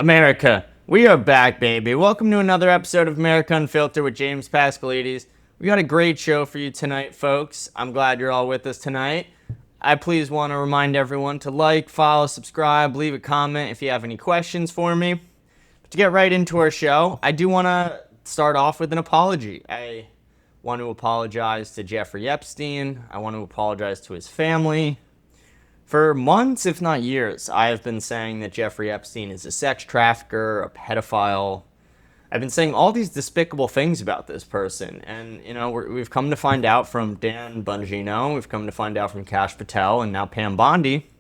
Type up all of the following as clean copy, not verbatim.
America, we are back, baby. Welcome to another episode of America Unfiltered with James Pascalides. We got a great show for you tonight, folks. I'm glad you're all with us tonight. I please want to remind everyone to like, follow, subscribe, leave a comment if you have any questions for me. But to get right into our show, I do want to start off with an apology. I want to apologize to Jeffrey Epstein. I want to apologize to his family. For months, if not years, I have been saying that Jeffrey Epstein is a sex trafficker, a pedophile. I've been saying all these despicable things about this person. And, we've come to find out from Dan Bongino, we've come to find out from Patel, and now Pam Bondi,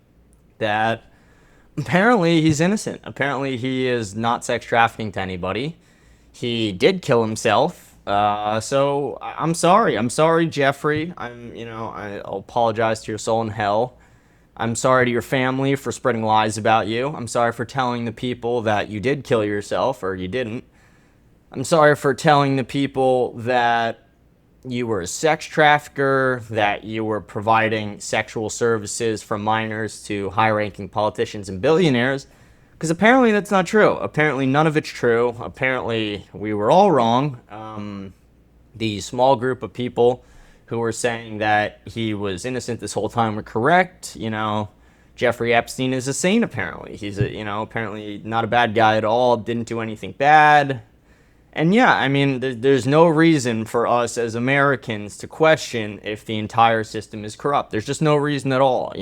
that apparently he's innocent. Apparently he is not sex trafficking to anybody. He did kill himself. So I'm sorry. I'm sorry, Jeffrey. I'll apologize to your soul in hell. I'm sorry to your family for spreading lies about you. I'm sorry for telling the people that you did kill yourself, or you didn't. I'm sorry for telling the people that you were a sex trafficker, that you were providing sexual services from minors to high-ranking politicians and billionaires, because apparently that's not true. Apparently none of it's true. Apparently we were all wrong. The small group of people who were saying that he was innocent this whole time were correct. Jeffrey Epstein is a saint, apparently. He's apparently not a bad guy at all, didn't do anything bad. And yeah, there's no reason for us as Americans to question if the entire system is corrupt. There's just no reason at all.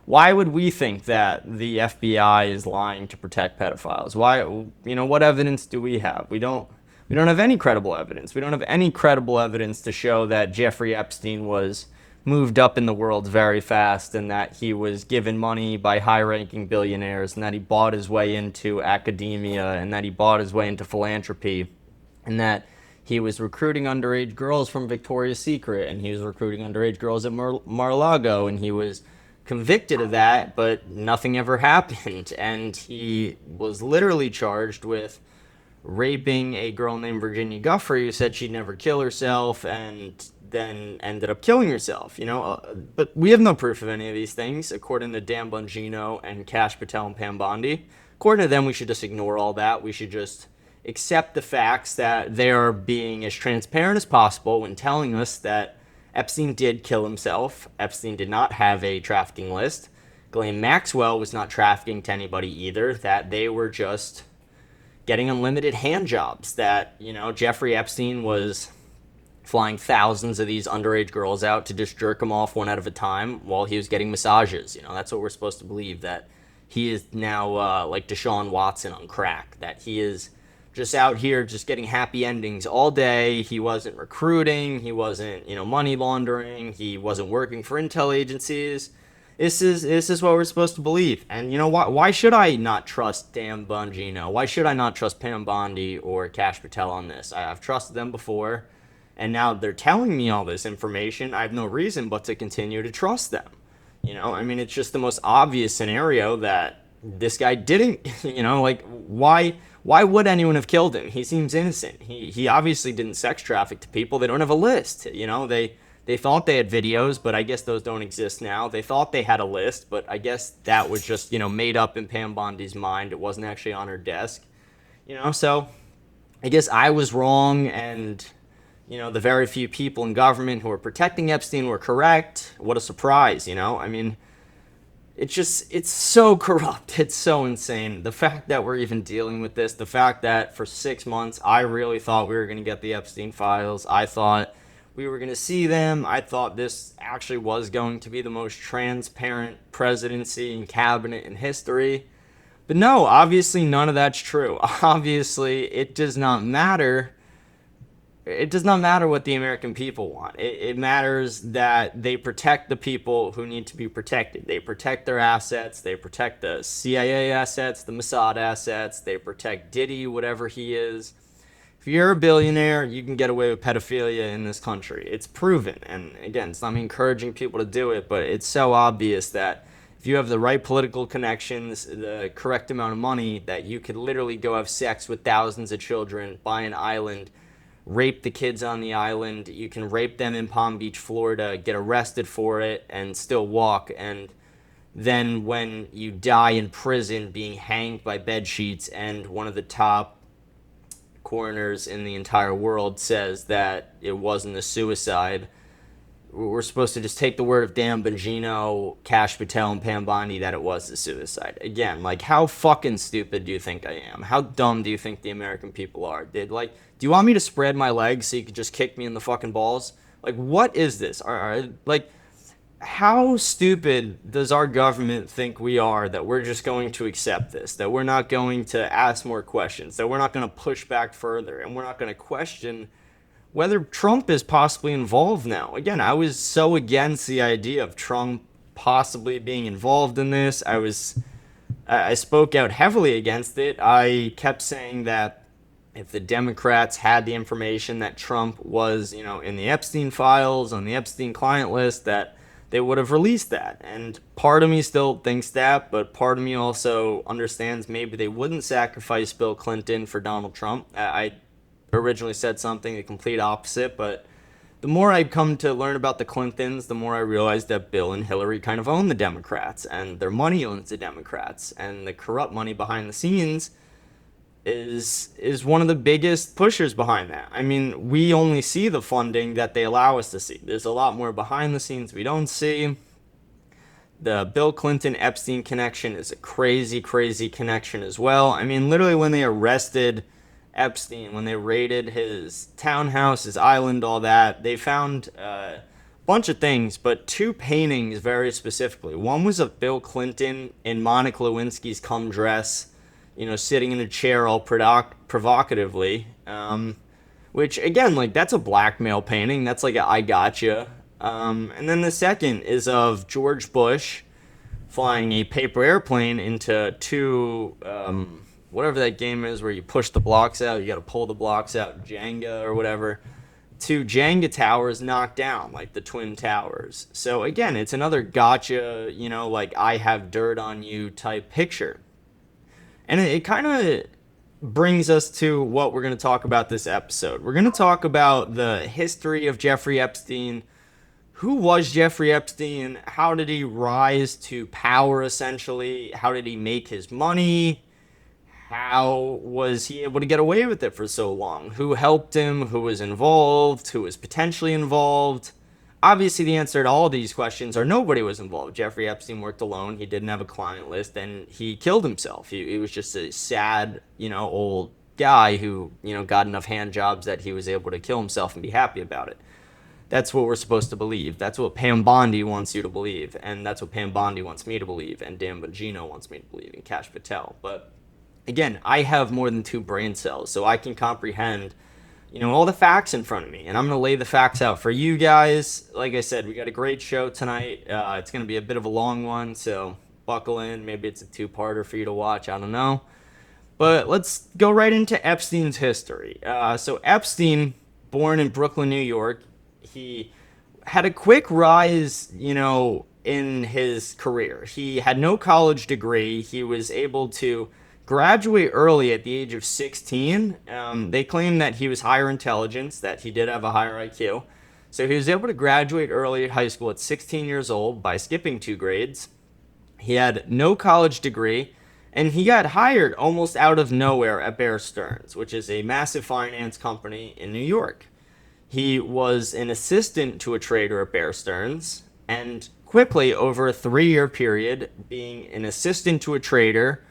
Why would we think that the FBI is lying to protect pedophiles? Why, what evidence do we have? We don't have any credible evidence. We don't have any credible evidence to show that Jeffrey Epstein was moved up in the world very fast, and that he was given money by high-ranking billionaires, and that he bought his way into academia, and that he bought his way into philanthropy, and that he was recruiting underage girls from Victoria's Secret, and he was recruiting underage girls at Mar-a-Lago, and he was convicted of that, but nothing ever happened. And he was literally charged with raping a girl named Virginia Giuffre, who said she'd never kill herself, and then ended up killing herself, but we have no proof of any of these things, according to Dan Bongino and Patel and Pam Bondi. According to them, we should just ignore all that. We should just accept the facts that they are being as transparent as possible when telling us that Epstein did kill himself. Epstein did not have a trafficking list. Ghislaine Maxwell was not trafficking to anybody either, that they were just getting unlimited hand jobs, that, Jeffrey Epstein was flying thousands of these underage girls out to just jerk them off one at a time while he was getting massages. That's what we're supposed to believe, that he is now like Deshaun Watson on crack, that he is just out here just getting happy endings all day. He wasn't recruiting, he wasn't, money laundering, he wasn't working for intel agencies. This is what we're supposed to believe. And why should I not trust Dan Bongino? Why should I not trust Pam Bondi or Patel on this? I've trusted them before, and now they're telling me all this information. I have no reason but to continue to trust them. It's just the most obvious scenario that this guy didn't, why would anyone have killed him? He seems innocent. He obviously didn't sex traffic to people. They don't have a list. They thought they had videos, but I guess those don't exist now. They thought they had a list, but I guess that was just, made up in Pam Bondi's mind. It wasn't actually on her desk. So I guess I was wrong, and the very few people in government who were protecting Epstein were correct. What a surprise, it's so corrupt. It's so insane. The fact that we're even dealing with this, the fact that for 6 months, I really thought we were going to get the Epstein files. I thought we were going to see them. I thought this actually was going to be the most transparent presidency and cabinet in history. But no, obviously none of that's true. Obviously, it does not matter. It does not matter what the American people want. It matters that they protect the people who need to be protected. They protect their assets. They protect the CIA assets, the Mossad assets. They protect Diddy, whatever he is. If you're a billionaire, you can get away with pedophilia in this country. It's proven. And again, it's not me encouraging people to do it, but it's so obvious that if you have the right political connections, the correct amount of money, that you could literally go have sex with thousands of children, buy an island, rape the kids on the island. You can rape them in Palm Beach, Florida, get arrested for it, and still walk. And than when you die in prison being hanged by bed sheets and one of the top coroners in the entire world says that it wasn't a suicide. We're supposed to just take the word of Dan Bongino, Cash Patel, and Pam Bondi that it was a suicide. Again, like, how fucking stupid do you think I am? How dumb do you think the American people are? Do you want me to spread my legs so you could just kick me in the fucking balls? Like, what is this? How stupid does our government think we are that we're just going to accept this, that we're not going to ask more questions, that we're not going to push back further, and we're not going to question whether Trump is possibly involved now? Again, I was so against the idea of Trump possibly being involved in this. I spoke out heavily against it. I kept saying that if the Democrats had the information that Trump was, in the Epstein files, on the Epstein client list, that they would have released that. And part of me still thinks that, but part of me also understands maybe they wouldn't sacrifice Bill Clinton for Donald Trump. I originally said something the complete opposite, but the more I come to learn about the Clintons, the more I realize that Bill and Hillary kind of own the Democrats, and their money owns the Democrats, and the corrupt money behind the scenes is one of the biggest pushers behind that. I mean, we only see the funding that they allow us to see. There's a lot more behind the scenes we don't see. The Bill Clinton Epstein connection is a crazy, crazy connection as well. I mean, literally when they arrested Epstein, when they raided his townhouse, his island, all that, they found a bunch of things, but two paintings very specifically. One was of Bill Clinton in Monica Lewinsky's cum dress, sitting in a chair all provocatively, which, again, like, that's a blackmail painting. That's like a I gotcha. And then the second is of George Bush flying a paper airplane into two, whatever that game is where you push the blocks out, you got to pull the blocks out, Jenga or whatever, two Jenga towers knocked down, like the Twin Towers. So, again, it's another gotcha, like, I have dirt on you type picture. And it kind of brings us to what we're going to talk about this episode. We're going to talk about the history of Jeffrey Epstein. Who was Jeffrey Epstein? How did he rise to power, essentially? How did he make his money? How was he able to get away with it for so long? Who helped him? Who was involved? Who was potentially involved? Obviously, the answer to all these questions are nobody was involved. Jeffrey Epstein worked alone. He didn't have a client list, and he killed himself. He was just a sad, old guy who, got enough hand jobs that he was able to kill himself and be happy about it. That's what we're supposed to believe. That's what Pam Bondi wants you to believe, and that's what Pam Bondi wants me to believe, and Dan Bongino wants me to believe, and Cash Patel. But again, I have more than 2 brain cells, so I can comprehend all the facts in front of me, and I'm going to lay the facts out for you guys. Like I said, we got a great show tonight. It's going to be a bit of a long one, so buckle in. Maybe it's a 2-parter for you to watch. I don't know. But let's go right into Epstein's history. So Epstein, born in Brooklyn, New York, he had a quick rise, in his career. He had no college degree. He was able to graduate early at the age of 16. They claim that he was higher intelligence, that he did have a higher IQ. So he was able to graduate early at high school at 16 years old by skipping 2 grades. He had no college degree, and he got hired almost out of nowhere at Bear Stearns, which is a massive finance company in New York. He was an assistant to a trader at Bear Stearns, and quickly, over a 3-year period, being an assistant to a trader,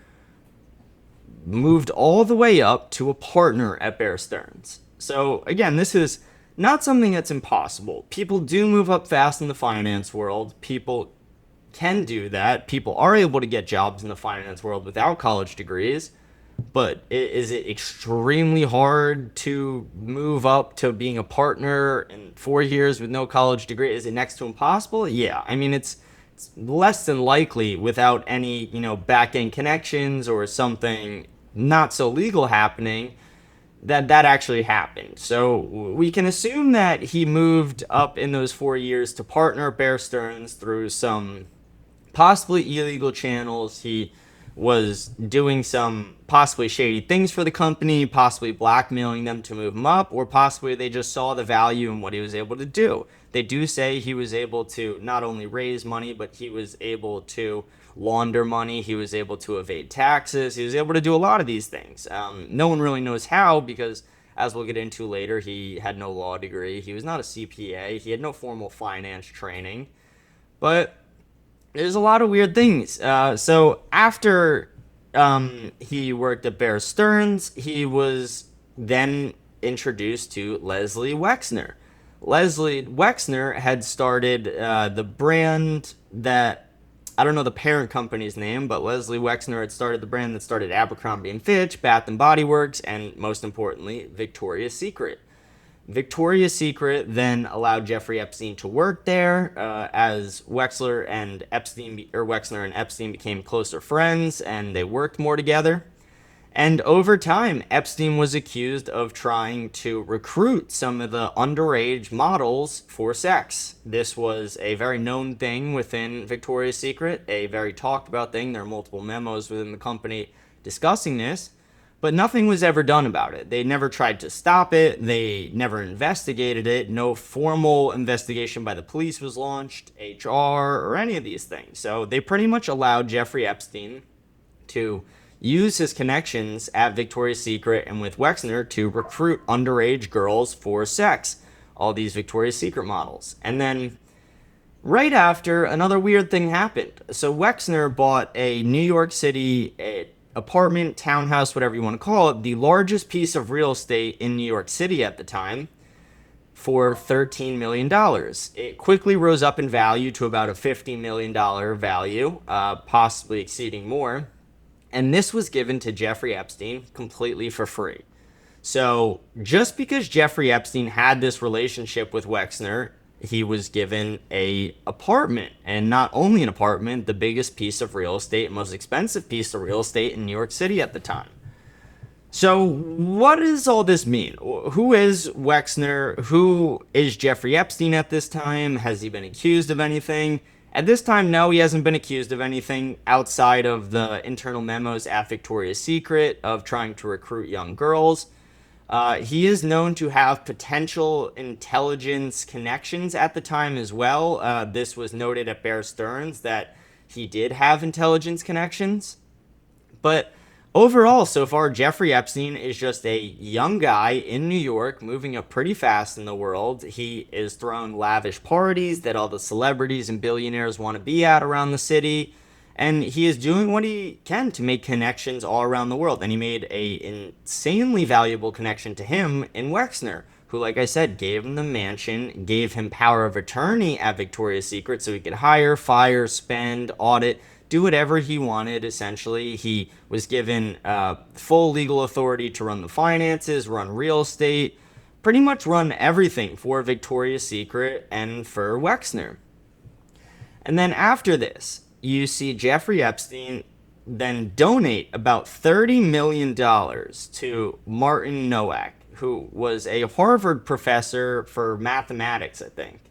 moved all the way up to a partner at Bear Stearns. So again, this is not something that's impossible. People do move up fast in the finance world. People can do that. People are able to get jobs in the finance world without college degrees. But is it extremely hard to move up to being a partner in 4 years with no college degree? Is it next to impossible? Yeah. I mean, it's less than likely without any, back-end connections or something not so legal happening that actually happened. So we can assume that he moved up in those 4 years to partner Bear Stearns through some possibly illegal channels. He was doing some possibly shady things for the company, possibly blackmailing them to move him up, or possibly they just saw the value in what he was able to do. They do say he was able to not only raise money, but he was able to launder money. He was able to evade taxes. He was able to do a lot of these things. No one really knows how because, as we'll get into later, he had no law degree. He was not a CPA. He had no formal finance training. But there's a lot of weird things. So after he worked at Bear Stearns, he was then introduced to Leslie Wexner. Leslie Wexner had started the brand that, I don't know the parent company's name, but Leslie Wexner had started the brand that started Abercrombie & Fitch, Bath & Body Works, and most importantly, Victoria's Secret. Victoria's Secret then allowed Jeffrey Epstein to work there as Wexner and Epstein became closer friends and they worked more together. And over time, Epstein was accused of trying to recruit some of the underage models for sex. This was a very known thing within Victoria's Secret, a very talked about thing. There are multiple memos within the company discussing this, but nothing was ever done about it. They never tried to stop it. They never investigated it. No formal investigation by the police was launched, HR, or any of these things. So they pretty much allowed Jeffrey Epstein to use his connections at Victoria's Secret and with Wexner to recruit underage girls for sex, all these Victoria's Secret models. And then right after, another weird thing happened. So Wexner bought a New York City apartment, townhouse, whatever you want to call it, the largest piece of real estate in New York City at the time, for $13 million. It quickly rose up in value to about a $50 million value, possibly exceeding more. And this was given to Jeffrey Epstein completely for free. So just because Jeffrey Epstein had this relationship with Wexner, he was given an apartment. And not only an apartment, the biggest piece of real estate, most expensive piece of real estate in New York City at the time. So what does all this mean? Who is Wexner? Who is Jeffrey Epstein at this time? Has he been accused of anything? At this time, no, he hasn't been accused of anything outside of the internal memos at Victoria's Secret of trying to recruit young girls. He is known to have potential intelligence connections at the time as well. This was noted at Bear Stearns that he did have intelligence connections. But overall, so far, Jeffrey Epstein is just a young guy in New York moving up pretty fast in the world. He is throwing lavish parties that all the celebrities and billionaires want to be at around the city. And he is doing what he can to make connections all around the world. And he made an insanely valuable connection to him in Wexner, who, like I said, gave him the mansion, gave him power of attorney at Victoria's Secret so he could hire, fire, spend, audit, do whatever he wanted, essentially. He was given full legal authority to run the finances, run real estate, pretty much run everything for Victoria's Secret and for Wexner. And then after this, you see Jeffrey Epstein then donate about $30 million to Martin Nowak, who was a Harvard professor for mathematics, I think.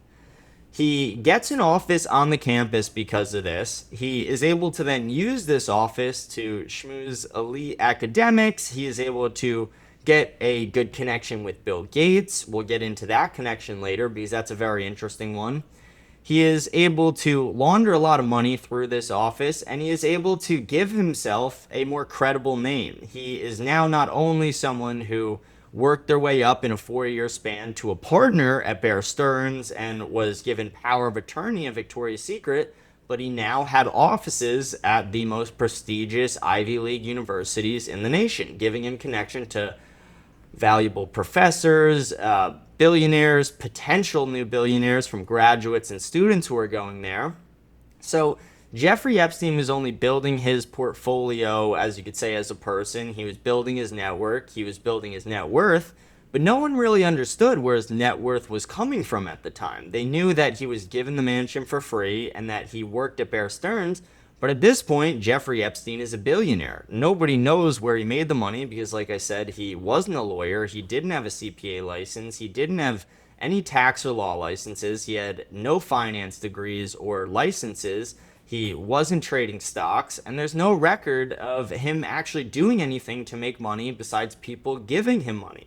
He gets an office on the campus because of this. He is able to then use this office to schmooze elite academics. He is able to get a good connection with Bill Gates. We'll get into that connection later because that's a very interesting one. He is able to launder a lot of money through this office, and he is able to give himself a more credible name. He is now not only someone who worked their way up in a 4-year span to a partner at Bear Stearns and was given power of attorney at Victoria's Secret, but he now had offices at the most prestigious Ivy League universities in the nation, giving him connection to valuable professors, billionaires, potential new billionaires from graduates and students who are going there. So Jeffrey Epstein was only building his portfolio, as you could say, as a person. He was building his network. He was building his net worth. But no one really understood where his net worth was coming from at the time. They knew that he was given the mansion for free and that he worked at Bear Stearns. But at this point, Jeffrey Epstein is a billionaire. Nobody knows where he made the money because, like I said, he wasn't a lawyer. He didn't have a CPA license. He didn't have any tax or law licenses. He had no finance degrees or licenses. He wasn't trading stocks. And there's no record of him actually doing anything to make money besides people giving him money.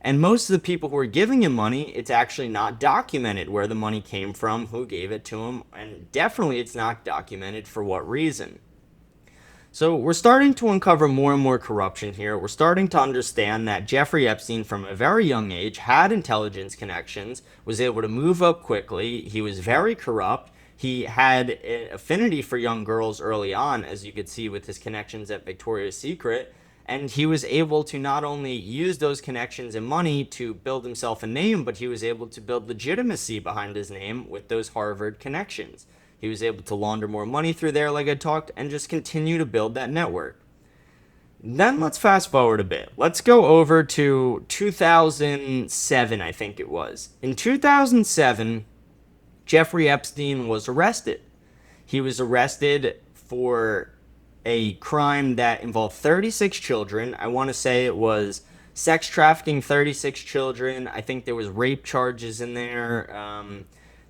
And most of the people who are giving him money, it's actually not documented where the money came from, who gave it to him, and definitely it's not documented for what reason. So we're starting to uncover more and more corruption here. We're starting to understand that Jeffrey Epstein, from a very young age, had intelligence connections, was able to move up quickly. He was very corrupt. He had an affinity for young girls early on, as you could see with his connections at Victoria's Secret. And he was able to not only use those connections and money to build himself a name, but he was able to build legitimacy behind his name with those Harvard connections. He was able to launder more money through there, like I talked, and just continue to build that network. Then let's fast forward a bit. Let's go over to 2007, I think it was. In 2007, Jeffrey Epstein was arrested. He was arrested for a crime that involved 36 children. I want to say it was sex trafficking 36 children. I think there was rape charges in there.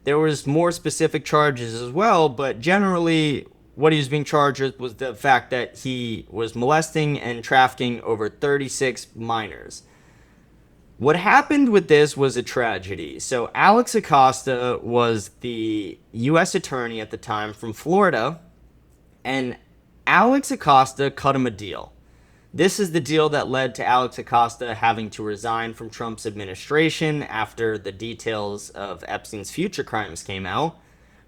There was more specific charges as well, but generally what he was being charged with was the fact that he was molesting and trafficking over 36 minors. What happened with this was a tragedy. So Alex Acosta was the U.S. attorney at the time from Florida, and Alex Acosta cut him a deal. This is the deal that led to Alex Acosta having to resign from Trump's administration after the details of Epstein's future crimes came out.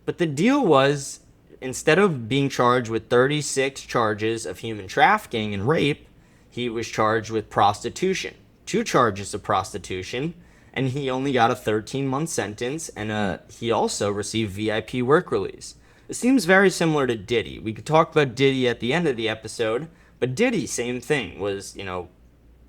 But the deal was, instead of being charged with 36 charges of human trafficking and rape, he was charged with prostitution. 2 charges of prostitution, and he only got a 13-month sentence, and he also received VIP work release. It seems very similar to Diddy. We could talk about Diddy at the end of the episode, but Diddy, same thing, was,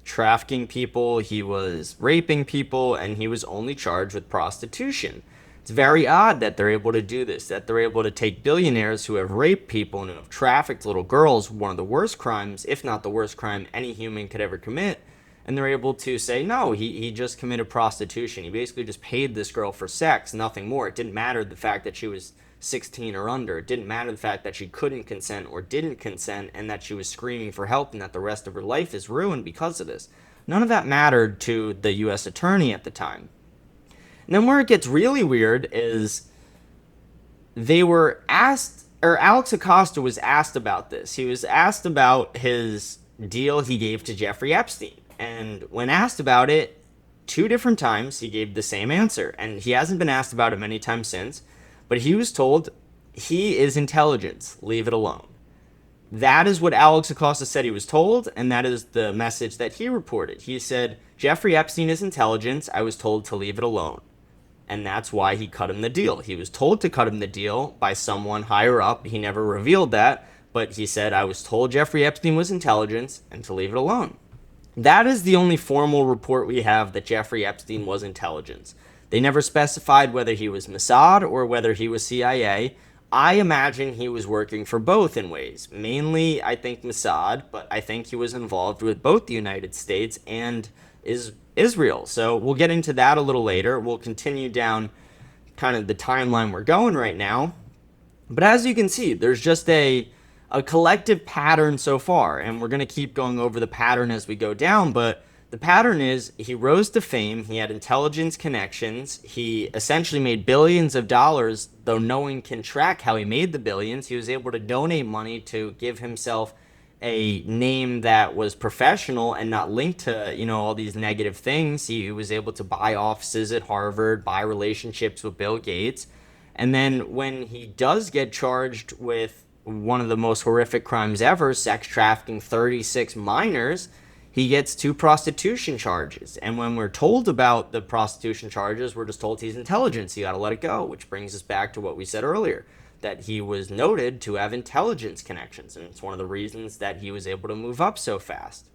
trafficking people, he was raping people, and he was only charged with prostitution. It's very odd that they're able to do this, that they're able to take billionaires who have raped people and who have trafficked little girls, one of the worst crimes, if not the worst crime any human could ever commit, and they're able to say, no, he just committed prostitution. He basically just paid this girl for sex, nothing more. It didn't matter the fact that she was 16 or under. It didn't matter the fact that she couldn't consent or didn't consent, and that she was screaming for help and that the rest of her life is ruined because of this. None of that mattered to the U.S. attorney at the time. And then where it gets really weird is they were asked, or Alex Acosta was asked about this. He was asked about his deal he gave to Jeffrey Epstein. And when asked about it 2 different times, he gave the same answer. And he hasn't been asked about it many times since. But he was told, he is intelligence, leave it alone. That is what Alex Acosta said he was told, and that is the message that he reported. He said, Jeffrey Epstein is intelligence, I was told to leave it alone. And that's why he cut him the deal. He was told to cut him the deal by someone higher up. He never revealed that, but he said, I was told Jeffrey Epstein was intelligence and to leave it alone. That is the only formal report we have that Jeffrey Epstein was intelligence. They never specified whether he was Mossad or whether he was CIA. I imagine he was working for both in ways. Mainly, I think Mossad, but I think he was involved with both the United States and Israel. So we'll get into that a little later. We'll continue down kind of the timeline we're going right now. But as you can see, there's just a collective pattern so far, and we're going to keep going over the pattern as we go down, but the pattern is he rose to fame, he had intelligence connections, he essentially made billions of dollars, though no one can track how he made the billions. He was able to donate money to give himself a name that was professional and not linked to, all these negative things. He was able to buy offices at Harvard, buy relationships with Bill Gates, and then when he does get charged with one of the most horrific crimes ever, sex trafficking 36 minors, he gets 2 prostitution charges. And when we're told about the prostitution charges, we're just told he's intelligence. You got to let it go, which brings us back to what we said earlier, that he was noted to have intelligence connections. And it's one of the reasons that he was able to move up so fast.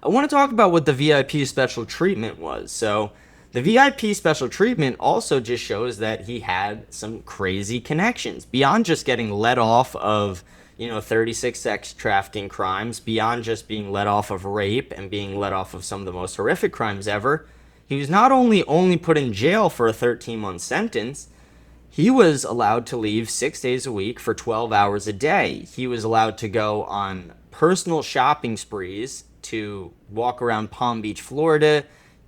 I want to talk about what the VIP special treatment was. So the VIP special treatment also just shows that he had some crazy connections beyond just getting let off of 36 sex trafficking crimes, beyond just being let off of rape and being let off of some of the most horrific crimes ever. He was not only put in jail for a 13-month sentence, he was allowed to leave 6 days a week for 12 hours a day. He was allowed to go on personal shopping sprees to walk around Palm Beach, Florida.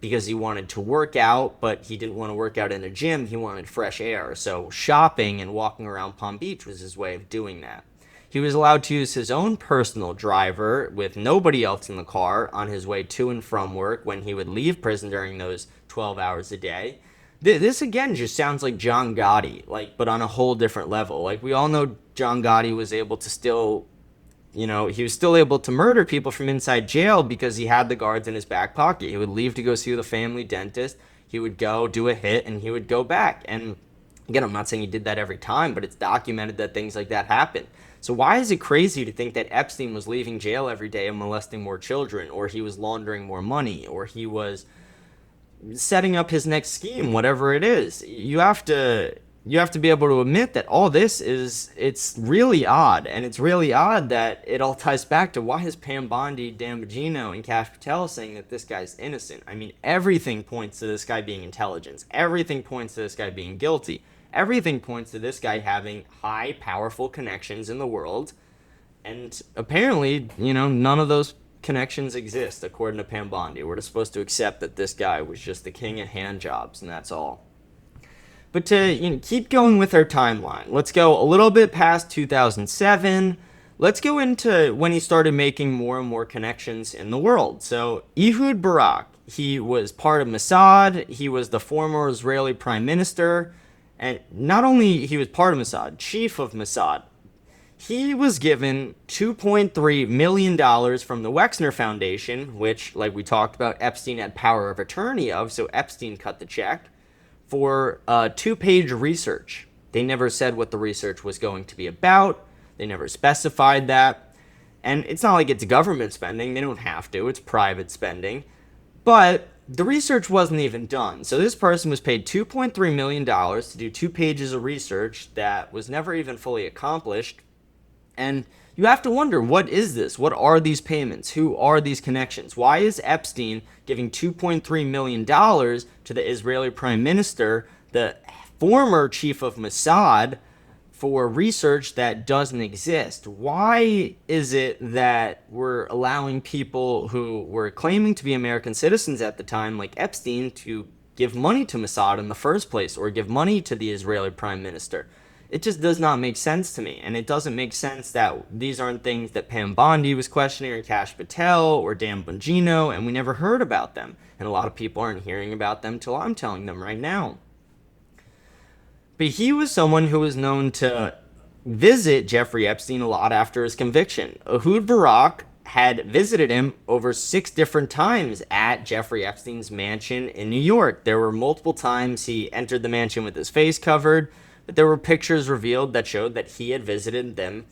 because he wanted to work out, but he didn't want to work out in a gym. He wanted fresh air. So shopping and walking around Palm Beach was his way of doing that. He was allowed to use his own personal driver with nobody else in the car on his way to and from work when he would leave prison during those 12 hours a day. This again just sounds like John Gotti, but on a whole different level. We all know John Gotti was able to still, he was still able to murder people from inside jail because he had the guards in his back pocket. He would leave to go see the family dentist. He would go do a hit and he would go back. And again, I'm not saying he did that every time, but it's documented that things like that happen. So why is it crazy to think that Epstein was leaving jail every day and molesting more children, or he was laundering more money, or he was setting up his next scheme, whatever it is? You have to be able to admit that all this it's really odd, and it's really odd that it all ties back to why is Pam Bondi, Dan Bongino, and Cash Patel saying that this guy's innocent? I mean, everything points to this guy being intelligence. Everything points to this guy being guilty. Everything points to this guy having high, powerful connections in the world. And apparently, none of those connections exist, according to Pam Bondi. We're just supposed to accept that this guy was just the king of hand jobs, and that's all. But to keep going with our timeline, let's go a little bit past 2007. Let's go into when he started making more and more connections in the world. So Ehud Barak, he was part of Mossad. He was the former Israeli prime minister. And not only he was part of Mossad, chief of Mossad, he was given $2.3 million from the Wexner Foundation, which, like we talked about, Epstein had power of attorney of, so Epstein cut the check, for 2-page research. They never said what the research was going to be about. They never specified that. And it's not like it's government spending. They don't have to. It's private spending. But the research wasn't even done. So this person was paid $2.3 million to do 2 pages of research that was never even fully accomplished. And you have to wonder, what is this? What are these payments? Who are these connections? Why is Epstein giving $2.3 million to the Israeli prime minister, the former chief of Mossad, for research that doesn't exist? Why is it that we're allowing people who were claiming to be American citizens at the time, like Epstein, to give money to Mossad in the first place, or give money to the Israeli prime minister? It just does not make sense to me. And it doesn't make sense that these aren't things that Pam Bondi was questioning, or Cash Patel, or Dan Bongino, and we never heard about them. And a lot of people aren't hearing about them till I'm telling them right now. But he was someone who was known to visit Jeffrey Epstein a lot after his conviction. Ehud Barak had visited him over 6 different times at Jeffrey Epstein's mansion in New York. There were multiple times he entered the mansion with his face covered, but there were pictures revealed that showed that he had visited him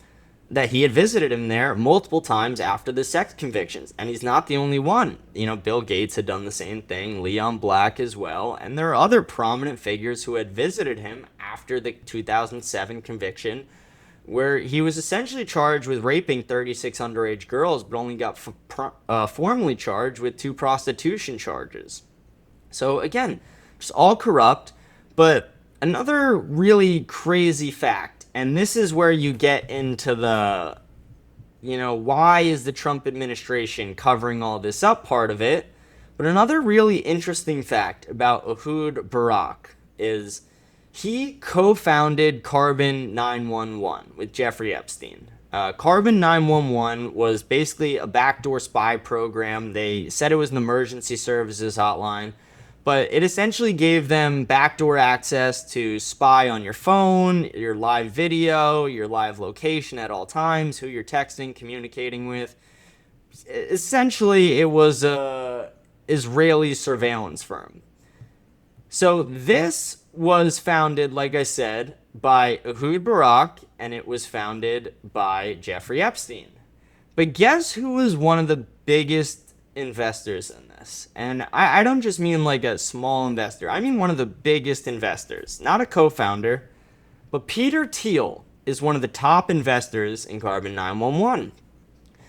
there multiple times after the sex convictions. And he's not the only one. Bill Gates had done the same thing, Leon Black as well, and there are other prominent figures who had visited him after the 2007 conviction, where he was essentially charged with raping 36 underage girls, but only got formally charged with 2 prostitution charges. So again, just all corrupt. But another really crazy fact, and this is where you get into the, why is the Trump administration covering all this up part of it? But another really interesting fact about Ehud Barak is he co-founded Carbyne 911 with Jeffrey Epstein. Carbyne 911 was basically a backdoor spy program. They said it was an emergency services hotline, but it essentially gave them backdoor access to spy on your phone, your live video, your live location at all times, who you're texting, communicating with. Essentially, it was a Israeli surveillance firm. So this was founded, like I said, by Ehud Barak, and it was founded by Jeffrey Epstein. But guess who was one of the biggest investors in this? And I don't just mean like a small investor. I mean one of the biggest investors. Not a co-founder, but Peter Thiel is one of the top investors in Carbyne 911.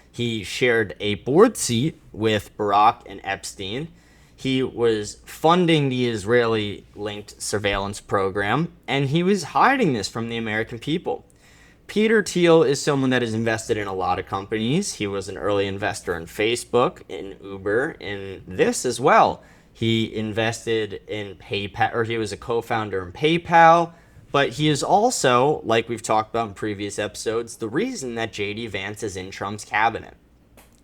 He shared a board seat with Barak and Epstein. He was funding the Israeli-linked surveillance program, and he was hiding this from the American people. Peter Thiel is someone that has invested in a lot of companies. He was an early investor in Facebook, in Uber, in this as well. He invested in PayPal, or he was a co-founder in PayPal. But he is also, like we've talked about in previous episodes, the reason that J.D. Vance is in Trump's cabinet.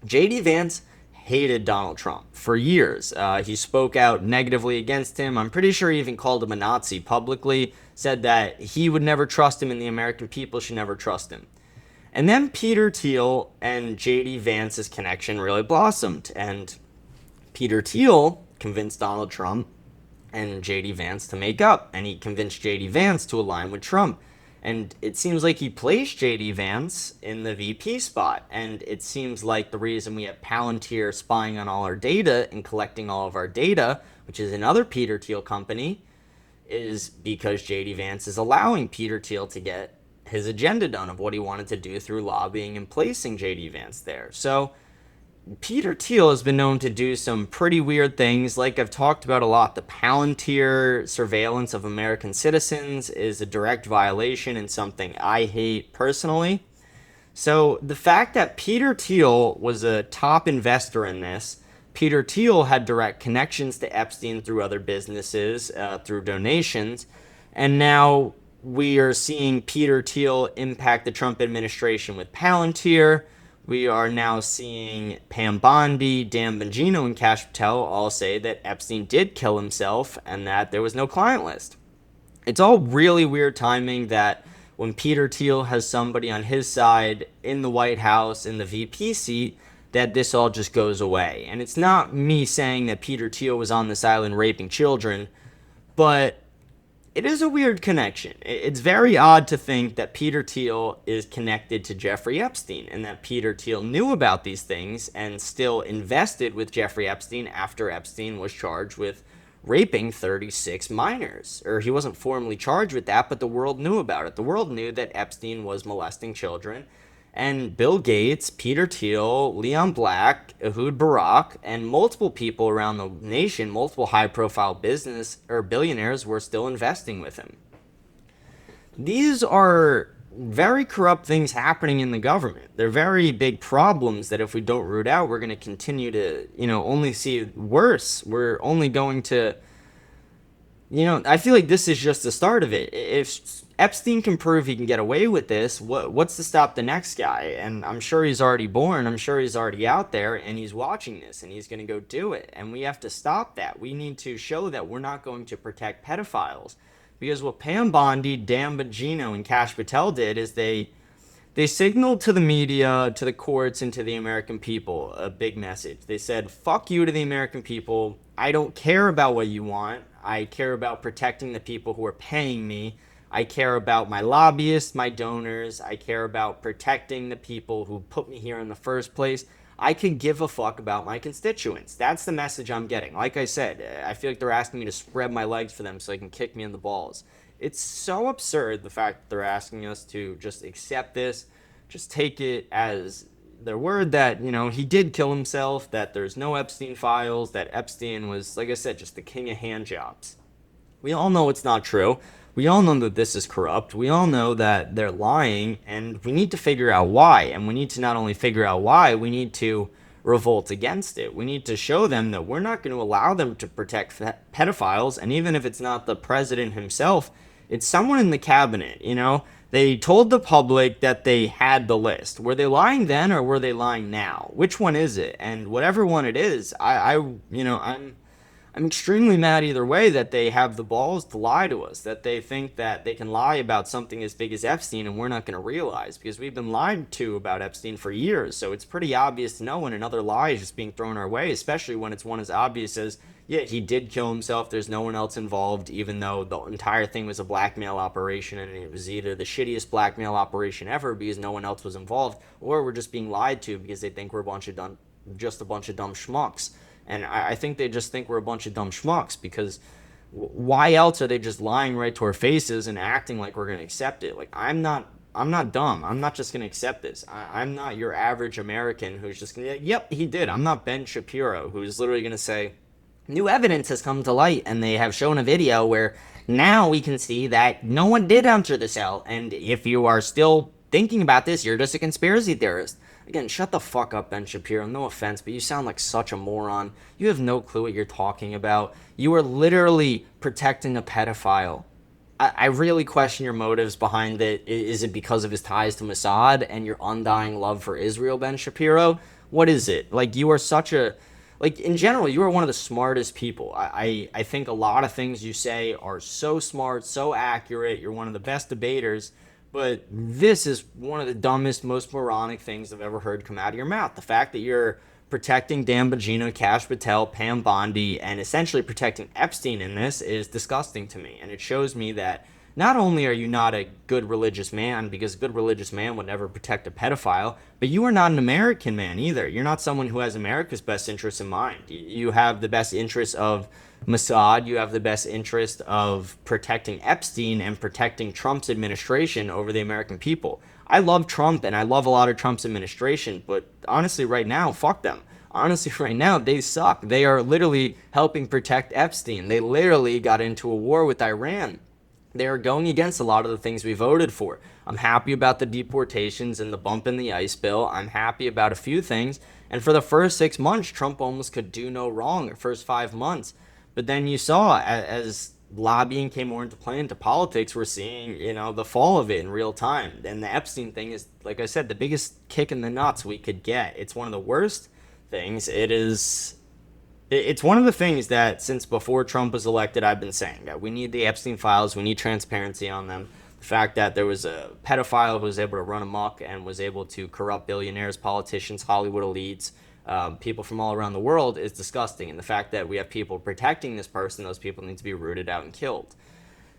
J.D. Vance hated Donald Trump for years. He spoke out negatively against him. I'm pretty sure he even called him a Nazi publicly, said that he would never trust him and the American people should never trust him. And then Peter Thiel and J.D. Vance's connection really blossomed. And Peter Thiel convinced Donald Trump and J.D. Vance to make up. And he convinced J.D. Vance to align with Trump. And it seems like he placed J.D. Vance in the VP spot. And it seems like the reason we have Palantir spying on all our data and collecting all of our data, which is another Peter Thiel company, is because J.D. Vance is allowing Peter Thiel to get his agenda done of what he wanted to do through lobbying and placing J.D. Vance there. So Peter Thiel has been known to do some pretty weird things. Like I've talked about a lot, the Palantir surveillance of American citizens is a direct violation and something I hate personally. So the fact that Peter Thiel was a top investor in this, Peter Thiel had direct connections to Epstein through other businesses, through donations, and now we are seeing Peter Thiel impact the Trump administration with Palantir. We are now seeing Pam Bondi, Dan Bongino, and Kash Patel all say that Epstein did kill himself and that there was no client list. It's all really weird timing that when Peter Thiel has somebody on his side in the White House in the VP seat, that this all just goes away. And it's not me saying that Peter Thiel was on this island raping children, but it is a weird connection. It's very odd to think that Peter Thiel is connected to Jeffrey Epstein and that Peter Thiel knew about these things and still invested with Jeffrey Epstein after Epstein was charged with raping 36 minors. Or he wasn't formally charged with that, but the world knew about it. The world knew that Epstein was molesting children. And Bill Gates, Peter Thiel, Leon Black, Ehud Barak, and multiple people around the nation, multiple high-profile business or billionaires were still investing with him. These are very corrupt things happening in the government. They're very big problems that if we don't root out, we're going to continue to, only see worse. We're only going to, I feel like this is just the start of it. If Epstein can prove he can get away with this, what's to stop the next guy? And I'm sure he's already born. I'm sure he's already out there and he's watching this and he's going to go do it. And we have to stop that. We need to show that we're not going to protect pedophiles. Because what Pam Bondi, Dan Bongino, and Kash Patel did is they signaled to the media, to the courts, and to the American people a big message. They said, fuck you to the American people. I don't care about what you want. I care about protecting the people who are paying me. I care about my lobbyists, my donors. I care about protecting the people who put me here in the first place. I can give a fuck about my constituents. That's the message I'm getting. Like I said, I feel like they're asking me to spread my legs for them so they can kick me in the balls. It's so absurd, the fact that they're asking us to just accept this, just take it as their word that, he did kill himself, that there's no Epstein files, that Epstein was, like I said, just the king of handjobs. We all know it's not true. We all know that this is corrupt. We all know that they're lying, and we need to figure out why. And we need to not only figure out why, we need to revolt against it. We need to show them that we're not going to allow them to protect pedophiles, and even if it's not the president himself, it's someone in the cabinet, They told the public that they had the list. Were they lying then or were they lying now? Which one is it? And whatever one it is, I'm extremely mad either way that they have the balls to lie to us, that they think that they can lie about something as big as Epstein and we're not going to realize, because we've been lied to about Epstein for years. So it's pretty obvious to know when another lie is just being thrown our way, especially when it's one as obvious as, yeah, he did kill himself, there's no one else involved, even though the entire thing was a blackmail operation, and it was either the shittiest blackmail operation ever because no one else was involved, or we're just being lied to because they think we're just a bunch of dumb schmucks. And I think they just think we're a bunch of dumb schmucks, because why else are they just lying right to our faces and acting like we're going to accept it? Like, I'm not dumb. I'm not just going to accept this. I'm not your average American who's just going to be like, yep, he did. I'm not Ben Shapiro, who's literally going to say, new evidence has come to light, and they have shown a video where now we can see that no one did enter the cell. And if you are still thinking about this, you're just a conspiracy theorist. Again, shut the fuck up, Ben Shapiro. No offense, but you sound like such a moron. You have no clue what you're talking about. You are literally protecting a pedophile. I really question your motives behind it. Is it because of his ties to Mossad and your undying love for Israel, Ben Shapiro? What is it? Like, you are such a... Like, in general, you are one of the smartest people. I think a lot of things you say are so smart, so accurate. You're one of the best debaters. But this is one of the dumbest, most moronic things I've ever heard come out of your mouth. The fact that you're protecting Dan Bongino, Cash Patel, Pam Bondi, and essentially protecting Epstein in this is disgusting to me. And it shows me that not only are you not a good religious man, because a good religious man would never protect a pedophile, but you are not an American man either. You're not someone who has America's best interests in mind. You have the best interests of Mossad. You have the best interest of protecting Epstein and protecting Trump's administration over the American people. I love Trump and I love a lot of Trump's administration, but honestly right now, fuck them. Honestly right now, they suck. They are literally helping protect Epstein. They literally got into a war with Iran. They are going against a lot of the things we voted for. I'm happy about the deportations and the bump in the ICE bill. I'm happy about a few things. And for the first 6 months, Trump almost could do no wrong, the first 5 months. But then you saw, as lobbying came more into play into politics, we're seeing, the fall of it in real time. And the Epstein thing is, like I said, the biggest kick in the nuts we could get. It's one of the worst things. It's one of the things that since before Trump was elected, I've been saying that we need the Epstein files. We need transparency on them. The fact that there was a pedophile who was able to run amok and was able to corrupt billionaires, politicians, Hollywood elites, people from all around the world is disgusting. And the fact that we have people protecting this person, those people need to be rooted out and killed.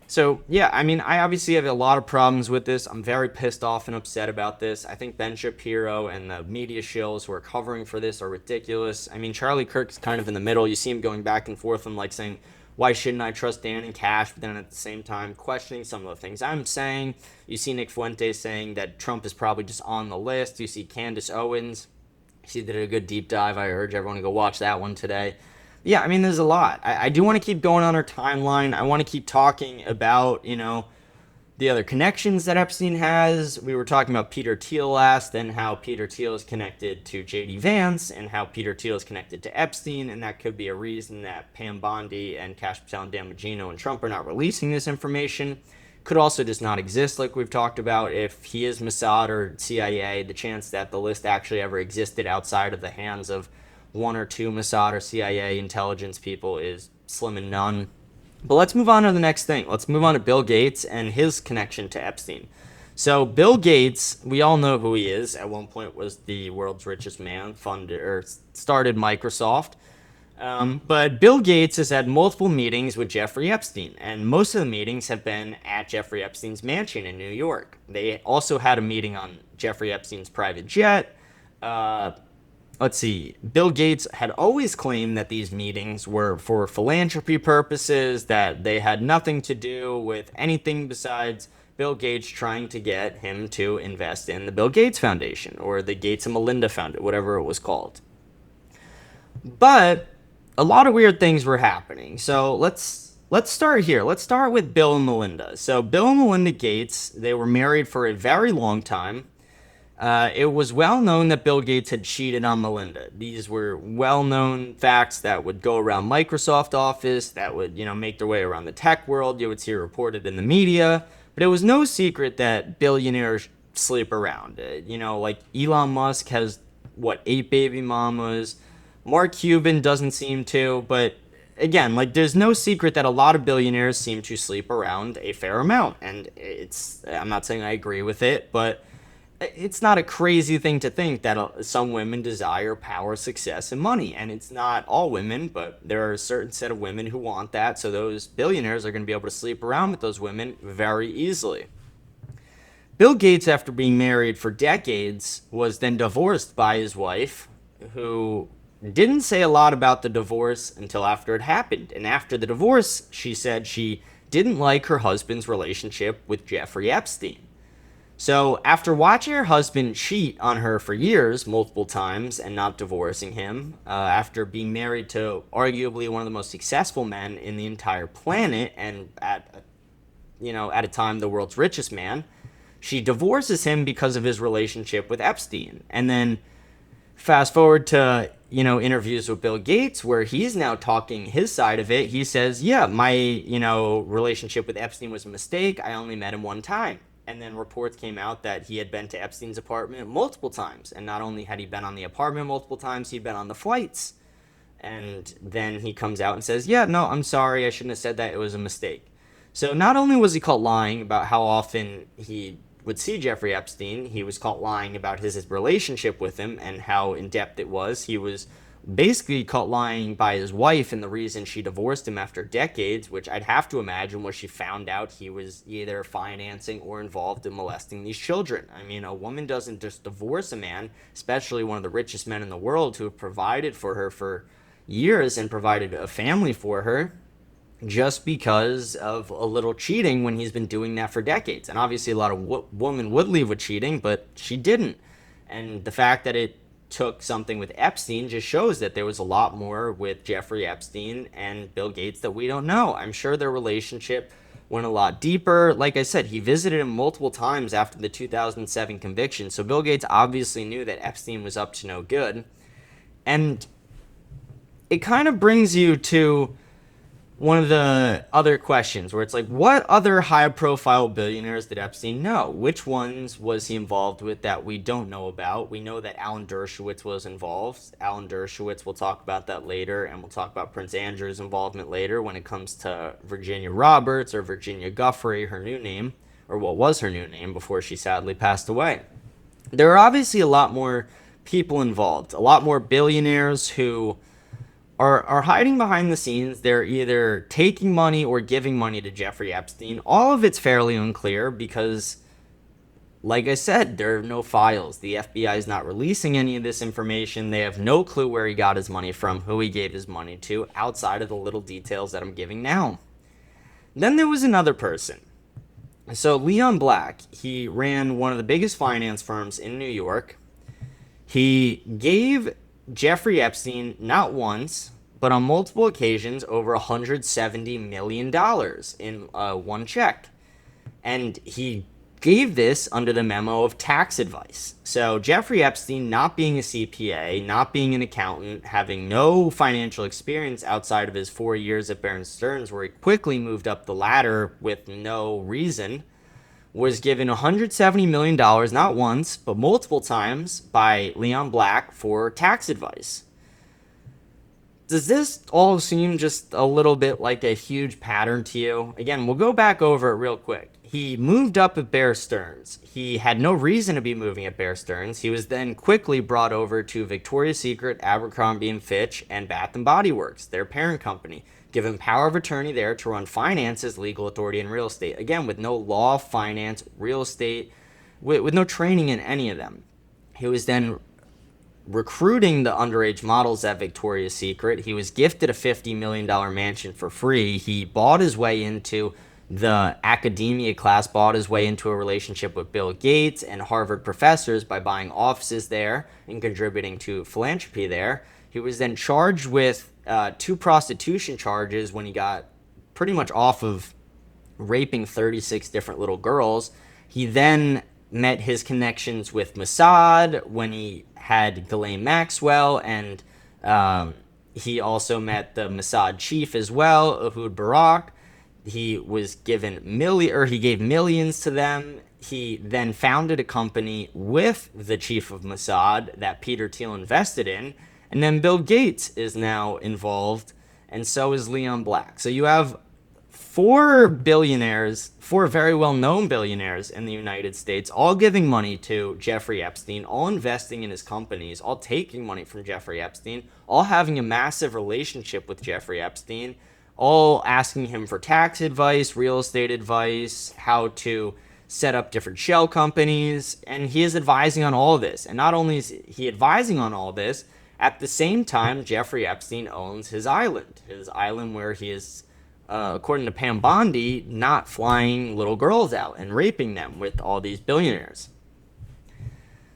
So, yeah, I obviously have a lot of problems with this. I'm very pissed off and upset about this. I think Ben Shapiro and the media shills who are covering for this are ridiculous. Charlie Kirk's kind of in the middle. You see him going back and forth and saying, why shouldn't I trust Dan and Cash? But then at the same time, questioning some of the things I'm saying. You see Nick Fuentes saying that Trump is probably just on the list. You see Candace Owens. She did a good deep dive. I urge everyone to go watch that one today. Yeah, there's a lot. I do want to keep going on our timeline. I want to keep talking about, the other connections that Epstein has. We were talking about Peter Thiel last, and how Peter Thiel is connected to J.D. Vance, and how Peter Thiel is connected to Epstein, and that could be a reason that Pam Bondi and Cash Patel and Dan Bongino and Trump are not releasing this information. Could also just not exist, like we've talked about. If he is Mossad or CIA, the chance that the list actually ever existed outside of the hands of one or two Mossad or CIA intelligence people is slim and none. But let's move on to the next thing. Let's move on to Bill Gates and his connection to Epstein. So Bill Gates, we all know who he is. At one point was the world's richest man, started Microsoft. But Bill Gates has had multiple meetings with Jeffrey Epstein, and most of the meetings have been at Jeffrey Epstein's mansion in New York. They also had a meeting on Jeffrey Epstein's private jet. Let's see, Bill Gates had always claimed that these meetings were for philanthropy purposes, that they had nothing to do with anything besides Bill Gates trying to get him to invest in the Bill Gates Foundation, or the Gates and Melinda Foundation, whatever it was called. But a lot of weird things were happening. So let's start here. Let's start with Bill and Melinda. So Bill and Melinda Gates, they were married for a very long time. It was well known that Bill Gates had cheated on Melinda. These were well-known facts that would go around Microsoft office, that would, make their way around the tech world. You would see it reported in the media. But it was no secret that billionaires sleep around. Like Elon Musk has, 8 baby mamas. Mark Cuban doesn't seem to, but again, there's no secret that a lot of billionaires seem to sleep around a fair amount. And I'm not saying I agree with it, but it's not a crazy thing to think that some women desire power, success, and money. And it's not all women, but there are a certain set of women who want that. So those billionaires are going to be able to sleep around with those women very easily. Bill Gates, after being married for decades, was then divorced by his wife, who didn't say a lot about the divorce until after it happened. And after the divorce, she said she didn't like her husband's relationship with Jeffrey Epstein. So after watching her husband cheat on her for years, multiple times, and not divorcing him, after being married to arguably one of the most successful men in the entire planet, and at a time the world's richest man, She divorces him because of his relationship with Epstein. And then fast forward to, interviews with Bill Gates, where he's now talking his side of it. He says, yeah, my, relationship with Epstein was a mistake. I only met him one time. And then reports came out that he had been to Epstein's apartment multiple times. And not only had he been on the apartment multiple times, he'd been on the flights. And then he comes out and says, yeah, no, I'm sorry. I shouldn't have said that. It was a mistake. So not only was he caught lying about how often he would see Jeffrey Epstein, he was caught lying about his relationship with him and how in-depth it was. He was basically caught lying by his wife, and the reason she divorced him after decades, which I'd have to imagine was she found out he was either financing or involved in molesting these children. I mean, a woman doesn't just divorce a man, especially one of the richest men in the world who have provided for her for years and provided a family for her, just because of a little cheating when he's been doing that for decades. And obviously a lot of women would leave with cheating, but she didn't. And the fact that it took something with Epstein just shows that there was a lot more with Jeffrey Epstein and Bill Gates that we don't know. I'm sure their relationship went a lot deeper. Like I said, he visited him multiple times after the 2007 conviction. So Bill Gates obviously knew that Epstein was up to no good. And it kind of brings you to one of the other questions where it's like, what other high-profile billionaires did Epstein know? Which ones was he involved with that we don't know about? We know that Alan Dershowitz was involved. Alan Dershowitz, we'll talk about that later, and we'll talk about Prince Andrew's involvement later when it comes to Virginia Roberts, or Virginia Giuffre, her new name, or what was her new name before she sadly passed away. There are obviously a lot more people involved, a lot more billionaires who are hiding behind the scenes. They're either taking money or giving money to Jeffrey Epstein. All of it's fairly unclear because, like I said, there are no files. The FBI is not releasing any of this information. They have no clue where he got his money from, who he gave his money to, outside of the little details that I'm giving now. Then there was another person. So Leon Black, he ran one of the biggest finance firms in New York. He gave Jeffrey Epstein not once, but on multiple occasions, over $170 million in one check. And he gave this under the memo of tax advice. So Jeffrey Epstein, not being a CPA, not being an accountant, having no financial experience outside of his 4 years at Bear Stearns, where he quickly moved up the ladder with no reason, was given $170 million, not once, but multiple times by Leon Black for tax advice. Does this all seem just a little bit like a huge pattern to you? Again, we'll go back over it real quick. He moved up at Bear Stearns. He had no reason to be moving at Bear Stearns. He was then quickly brought over to Victoria's Secret, Abercrombie & Fitch, and Bath & Body Works, their parent company. Given power of attorney there to run finances, legal authority, and real estate. Again, with no law, finance, real estate, with no training in any of them. He was then recruiting the underage models at Victoria's Secret. He was gifted a $50 million mansion for free. He bought his way into the academia class, bought his way into a relationship with Bill Gates and Harvard professors by buying offices there and contributing to philanthropy there. He was then charged with 2 prostitution charges when he got pretty much off of raping 36 different little girls. He then met his connections with Mossad when he had Ghislaine Maxwell, and he also met the Mossad chief as well, Ehud Barak. He was given he gave millions to them. He then founded a company with the chief of Mossad that Peter Thiel invested in. And then Bill Gates is now involved, and so is Leon Black. So you have 4 billionaires, 4 very well-known billionaires in the United States, all giving money to Jeffrey Epstein, all investing in his companies, all taking money from Jeffrey Epstein, all having a massive relationship with Jeffrey Epstein, all asking him for tax advice, real estate advice, how to set up different shell companies, and he is advising on all of this. And not only is he advising on all this, at the same time, Jeffrey Epstein owns his island where he is, according to Pam Bondi, not flying little girls out and raping them with all these billionaires.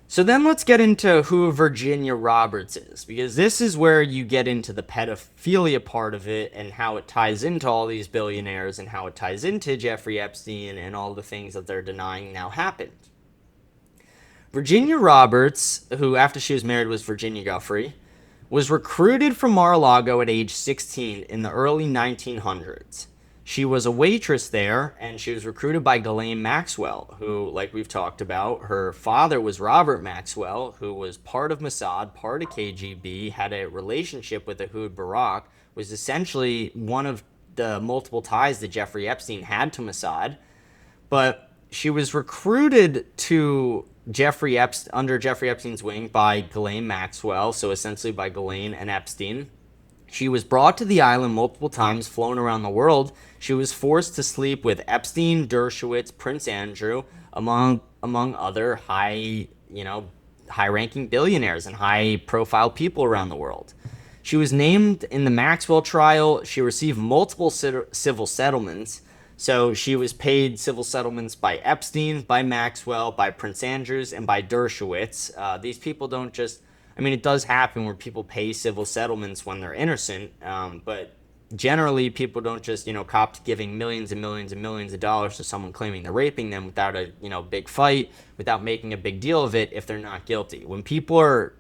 So then let's get into who Virginia Roberts is, because this is where you get into the pedophilia part of it and how it ties into all these billionaires and how it ties into Jeffrey Epstein and all the things that they're denying now happened. Virginia Roberts, who after she was married was Virginia Giuffre, was recruited from Mar-a-Lago at age 16 in the early 1900s. She was a waitress there, and she was recruited by Ghislaine Maxwell, who, like we've talked about, her father was Robert Maxwell, who was part of Mossad, part of KGB, had a relationship with Ehud Barak, was essentially one of the multiple ties that Jeffrey Epstein had to Mossad. But she was recruited to under Jeffrey Epstein's wing by Ghislaine Maxwell, so essentially by Ghislaine and Epstein. She was brought to the island multiple times, flown around the world. She was forced to sleep with Epstein, Dershowitz, Prince Andrew, among other high-ranking billionaires and high-profile people around the world. She was named in the Maxwell trial. She received multiple civil settlements. So she was paid civil settlements by Epstein, by Maxwell, by Prince Andrews, and by Dershowitz. These people don't just... I mean, it does happen where people pay civil settlements when they're innocent, but generally people don't just, cop to giving millions and millions and millions of dollars to someone claiming they're raping them without a, big fight, without making a big deal of it if they're not guilty. When people are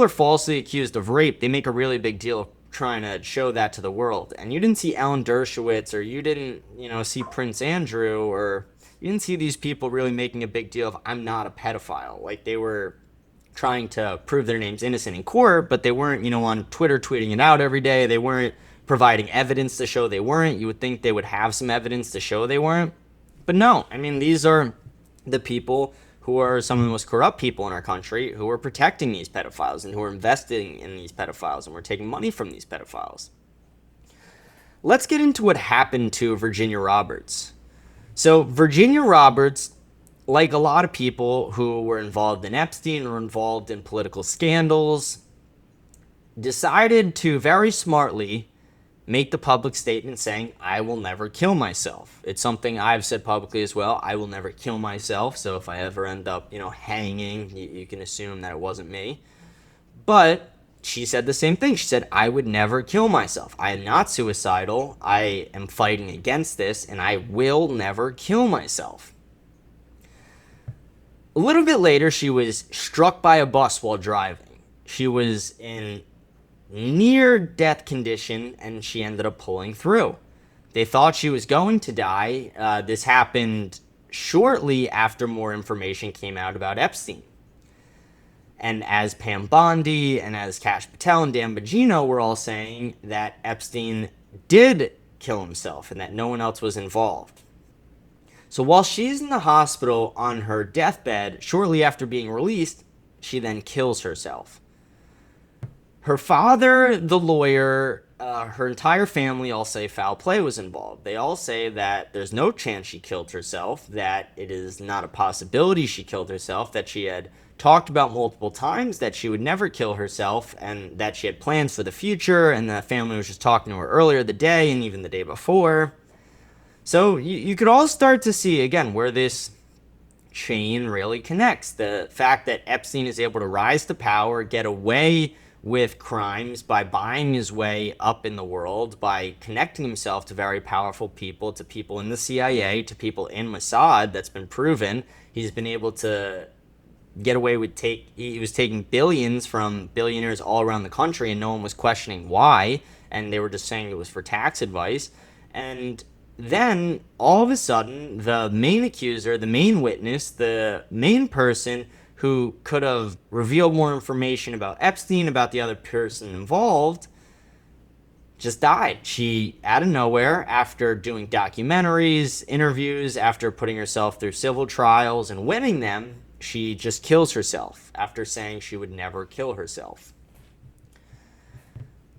falsely accused of rape, they make a really big deal of trying to show that to the world. And you didn't see Alan Dershowitz, or you didn't, see Prince Andrew, or you didn't see these people really making a big deal of, I'm not a pedophile. Like, they were trying to prove their name's innocent in court, but they weren't, on Twitter tweeting it out every day. They weren't providing evidence to show they weren't. You would think they would have some evidence to show they weren't. But no, I mean, these are the people who are some of the most corrupt people in our country, who are protecting these pedophiles and who are investing in these pedophiles, and we're taking money from these pedophiles. Let's get into what happened to Virginia Roberts. So Virginia Roberts, like a lot of people who were involved in Epstein or involved in political scandals, decided to very smartly make the public statement saying, I will never kill myself. It's something I've said publicly as well. I will never kill myself. So if I ever end up, hanging, you can assume that it wasn't me. But she said the same thing. She said, I would never kill myself. I am not suicidal. I am fighting against this, and I will never kill myself. A little bit later, she was struck by a bus while driving. She was in near-death condition, and she ended up pulling through. They thought she was going to die. This happened shortly after more information came out about Epstein. And as Pam Bondi and as Kash Patel and Dan Bongino were all saying that Epstein did kill himself and that no one else was involved. So while she's in the hospital on her deathbed, shortly after being released, she then kills herself. Her father, the lawyer, her entire family all say foul play was involved. They all say that there's no chance she killed herself, that it is not a possibility she killed herself, that she had talked about multiple times that she would never kill herself, and that she had plans for the future, and the family was just talking to her earlier the day and even the day before. So you could all start to see, again, where this chain really connects. The fact that Epstein is able to rise to power, get away with crimes by buying his way up in the world, by connecting himself to very powerful people, to people in the CIA, to people in Mossad, that's been proven. He's been able to get away with he was taking billions from billionaires all around the country, and no one was questioning why, and they were just saying it was for tax advice. And then, all of a sudden, the main accuser, the main witness, the main person who could have revealed more information about Epstein, about the other person involved, just died. She, out of nowhere, after doing documentaries, interviews, after putting herself through civil trials and winning them, she just kills herself after saying she would never kill herself.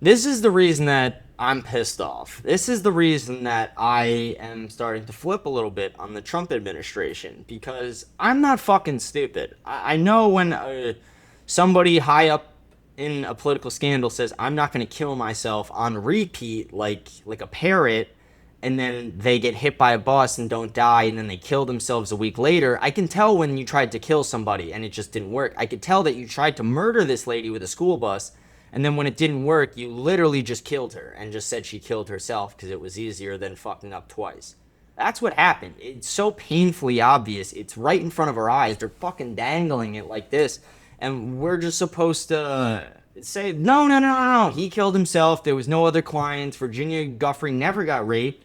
This is the reason that I'm pissed off. This is the reason that I am starting to flip a little bit on the Trump administration, because I'm not fucking stupid. I know when somebody high up in a political scandal says, I'm not going to kill myself on repeat like a parrot, and then they get hit by a bus and don't die, and then they kill themselves a week later. I can tell when you tried to kill somebody and it just didn't work. I could tell that you tried to murder this lady with a school bus, and then when it didn't work, you literally just killed her and just said she killed herself because it was easier than fucking up twice. That's what happened. It's so painfully obvious. It's right in front of our eyes. They're fucking dangling it like this, and we're just supposed to say, no, he killed himself. There was no other clients. Virginia Giuffre never got raped.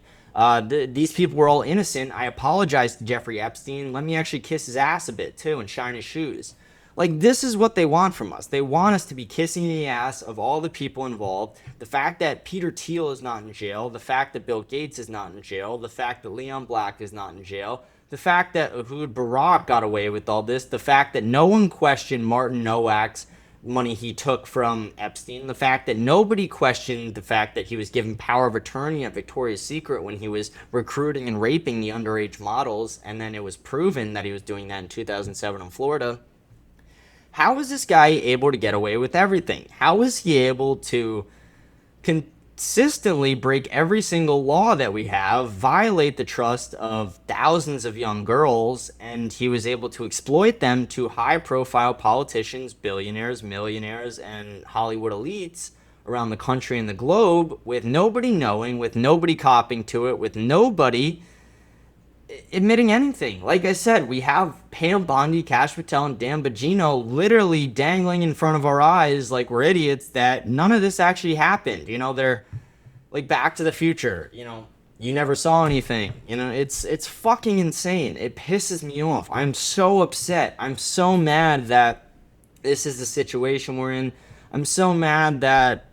These people were all innocent. I apologize to Jeffrey Epstein. Let me actually kiss his ass a bit, too, and shine his shoes. Like, this is what they want from us. They want us to be kissing the ass of all the people involved. The fact that Peter Thiel is not in jail. The fact that Bill Gates is not in jail. The fact that Leon Black is not in jail. The fact that Ehud Barak got away with all this. The fact that no one questioned Martin Nowak's money he took from Epstein. The fact that nobody questioned the fact that he was given power of attorney at Victoria's Secret when he was recruiting and raping the underage models, and then it was proven that he was doing that in 2007 in Florida. How is this guy able to get away with everything? How is he able to consistently break every single law that we have, violate the trust of thousands of young girls, and he was able to exploit them to high-profile politicians, billionaires, millionaires, and Hollywood elites around the country and the globe with nobody knowing, with nobody copying to it, with nobody admitting anything? Like I said, we have Bondi, Patel, and Dan Bongino literally dangling in front of our eyes like we're idiots that none of this actually happened. You know, they're like Back to the Future. You know, you never saw anything. You know, it's fucking insane. It pisses me off. I'm so upset. I'm so mad that this is the situation we're in. I'm so mad that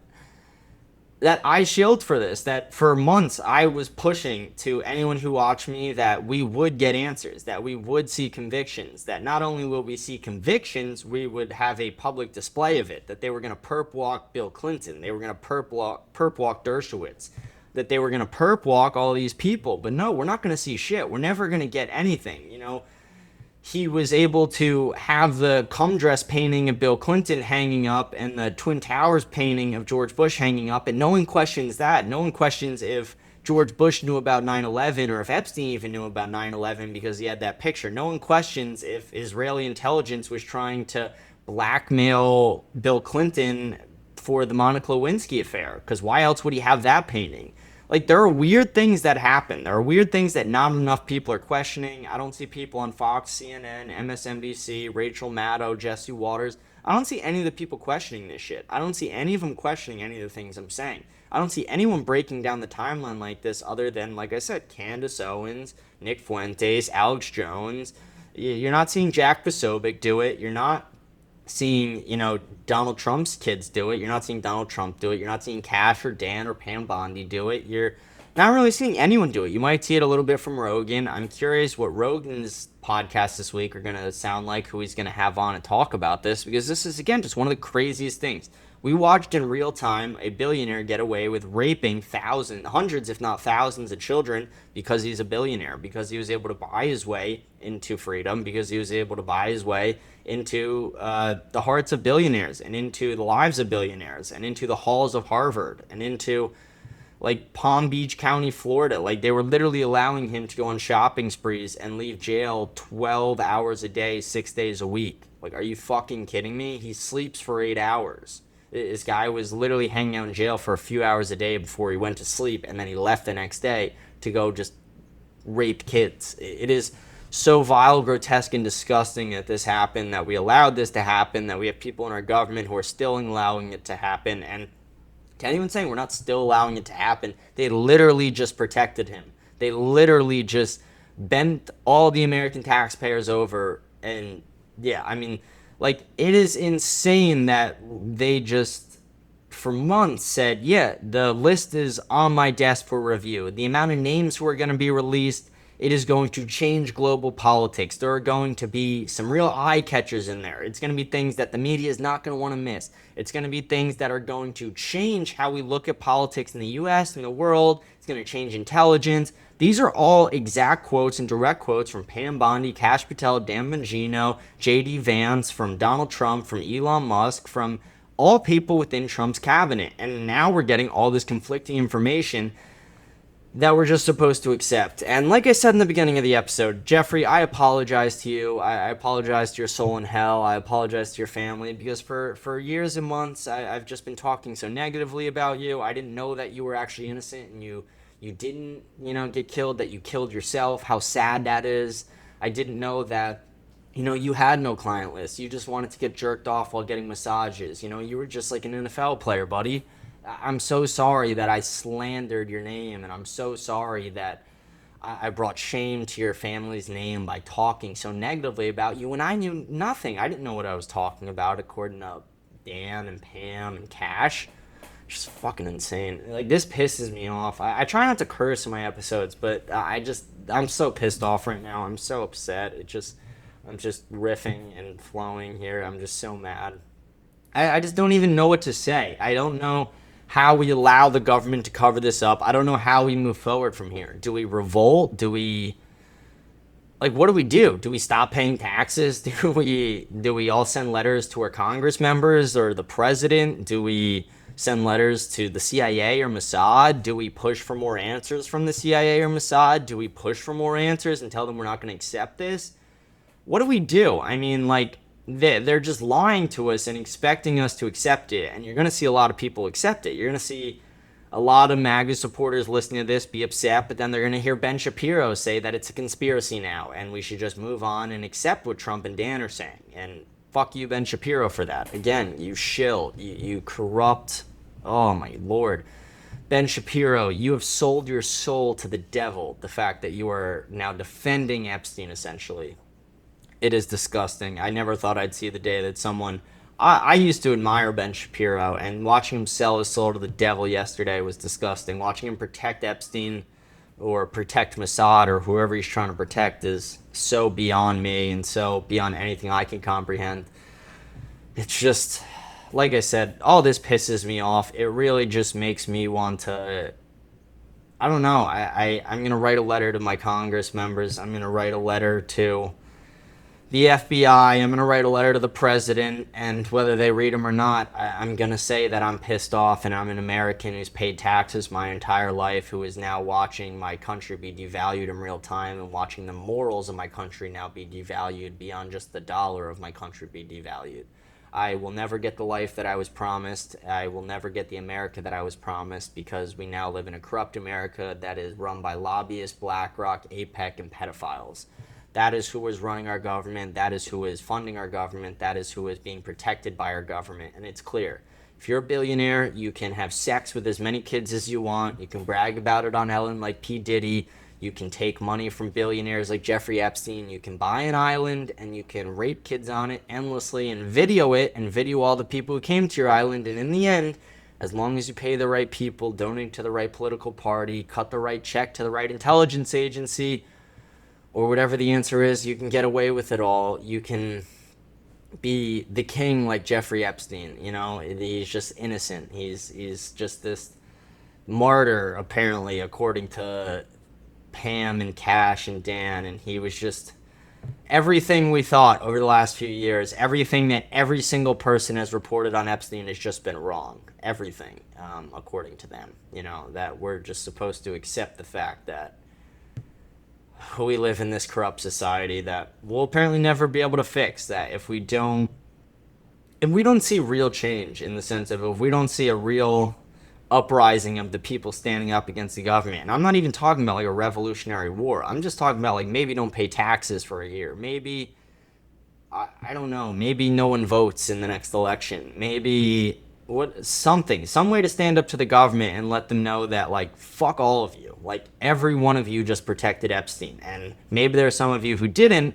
I shield for this, that for months I was pushing to anyone who watched me that we would get answers, that we would see convictions, that not only will we see convictions, we would have a public display of it, that they were going to perp walk Bill Clinton, they were going to perp walk Dershowitz, that they were going to perp walk all these people. But no, we're not going to see shit. We're never going to get anything, you know. He was able to have the cum dress painting of Bill Clinton hanging up and the Twin Towers painting of George Bush hanging up, and no one questions that. No one questions if George Bush knew about 9/11 or if Epstein even knew about 9/11 because he had that picture. No one questions if Israeli intelligence was trying to blackmail Bill Clinton for the Monica Lewinsky affair, because why else would he have that painting? Like, there are weird things that happen. There are weird things that not enough people are questioning. I don't see people on Fox, CNN, MSNBC, Rachel Maddow, Jesse Waters. I don't see any of the people questioning this shit. I don't see any of them questioning any of the things I'm saying. I don't see anyone breaking down the timeline like this other than, like I said, Candace Owens, Nick Fuentes, Alex Jones. You're not seeing Jack Posobiec do it. You're not seeing, you know, Donald Trump's kids do it. You're not seeing Donald Trump do it. You're not seeing Cash or Dan or Pam Bondi do it. You're not really seeing anyone do it. You might see it a little bit from Rogan. I'm curious what Rogan's podcast this week are going to sound like, who he's going to have on and talk about this, because this is, again, just one of the craziest things. We watched in real time a billionaire get away with raping hundreds, if not thousands of children because he's a billionaire, because he was able to buy his way into freedom, because he was able to buy his way into the hearts of billionaires and into the lives of billionaires and into the halls of Harvard and into like Palm Beach County, Florida. Like, they were literally allowing him to go on shopping sprees and leave jail 12 hours a day, 6 days a week. Like, are you fucking kidding me? He sleeps for 8 hours. This guy was literally hanging out in jail for a few hours a day before he went to sleep, and then he left the next day to go just rape kids. It is so vile, grotesque, and disgusting that this happened, that we allowed this to happen, that we have people in our government who are still allowing it to happen. And to anyone saying we're not still allowing it to happen, they literally just protected him. They literally just bent all the American taxpayers over. And yeah, I mean, like, it is insane that they just, for months, said, yeah, the list is on my desk for review. The amount of names who are going to be released, it is going to change global politics. There are going to be some real eye catchers in there. It's going to be things that the media is not going to want to miss. It's going to be things that are going to change how we look at politics in the U.S., in the world. It's going to change intelligence. These are all exact quotes and direct quotes from Pam Bondi, Kash Patel, Dan Bongino, J.D. Vance, from Donald Trump, from Elon Musk, from all people within Trump's cabinet. And now we're getting all this conflicting information that we're just supposed to accept. And like I said in the beginning of the episode, Jeffrey, I apologize to you. I apologize to your soul in hell. I apologize to your family, because for years and months, I've just been talking so negatively about you. I didn't know that you were actually innocent, and you didn't, get killed, that you killed yourself. How sad that is. I didn't know that, you had no client list. You just wanted to get jerked off while getting massages. You were just like an NFL player, buddy. I'm so sorry that I slandered your name, and I'm so sorry that I brought shame to your family's name by talking so negatively about you when I knew nothing. I didn't know what I was talking about, according to Dan and Pam and Cash. Just fucking insane. Like, this pisses me off. I try not to curse in my episodes, but I'm so pissed off right now. I'm so upset. I'm just riffing and flowing here. I'm just so mad. I just don't even know what to say. I don't know how we allow the government to cover this up. I don't know how we move forward from here. Do we revolt? What do we do? Do we stop paying taxes? Do we all send letters to our Congress members or the president? Do we send letters to the CIA or Mossad? Do we push for more answers from the CIA or Mossad? Do we push for more answers and tell them we're not going to accept this? What do we do? I mean, they're just lying to us and expecting us to accept it, and you're going to see a lot of people accept it. You're going to see a lot of MAGA supporters listening to this be upset, but then they're going to hear Ben Shapiro say that it's a conspiracy now, and we should just move on and accept what Trump and Dan are saying. And fuck you, Ben Shapiro, for that. Again, you shill, you corrupt. Oh my lord. Ben Shapiro, you have sold your soul to the devil, the fact that you are now defending Epstein, essentially. It is disgusting. I never thought I'd see the day that someone... I used to admire Ben Shapiro, and watching him sell his soul to the devil yesterday was disgusting. Watching him protect Epstein or protect Mossad or whoever he's trying to protect is so beyond me and so beyond anything I can comprehend. It's just, like I said, all this pisses me off. It really just makes me want to... I don't know. I'm going to write a letter to my Congress members. I'm going to write a letter to the FBI, I'm going to write a letter to the president, and whether they read them or not, I'm going to say that I'm pissed off and I'm an American who's paid taxes my entire life, who is now watching my country be devalued in real time and watching the morals of my country now be devalued beyond just the dollar of my country be devalued. I will never get the life that I was promised. I will never get the America that I was promised, because we now live in a corrupt America that is run by lobbyists, BlackRock, APEC, and pedophiles. That is who is running our government. That is who is funding our government. That is who is being protected by our government. And it's clear. If you're a billionaire, you can have sex with as many kids as you want. You can brag about it on Ellen like P. Diddy. You can take money from billionaires like Jeffrey Epstein. You can buy an island and you can rape kids on it endlessly and video it and video all the people who came to your island. And in the end, as long as you pay the right people, donate to the right political party, cut the right check to the right intelligence agency, or whatever the answer is, you can get away with it all. You can be the king like Jeffrey Epstein. He's just innocent. He's just this martyr, apparently, according to Pam and Cash and Dan. And he was just everything we thought over the last few years. Everything that every single person has reported on Epstein has just been wrong. Everything, according to them. That we're just supposed to accept the fact that we live in this corrupt society that we'll apparently never be able to fix. That if we don't see real change, in the sense of if we don't see a real uprising of the people standing up against the government, and I'm not even talking about like a revolutionary war, I'm just talking about like maybe don't pay taxes for a year, maybe I don't know, maybe no one votes in the next election, maybe some way to stand up to the government and let them know that, like, fuck all of you. Like, every one of you just protected Epstein. And maybe there are some of you who didn't,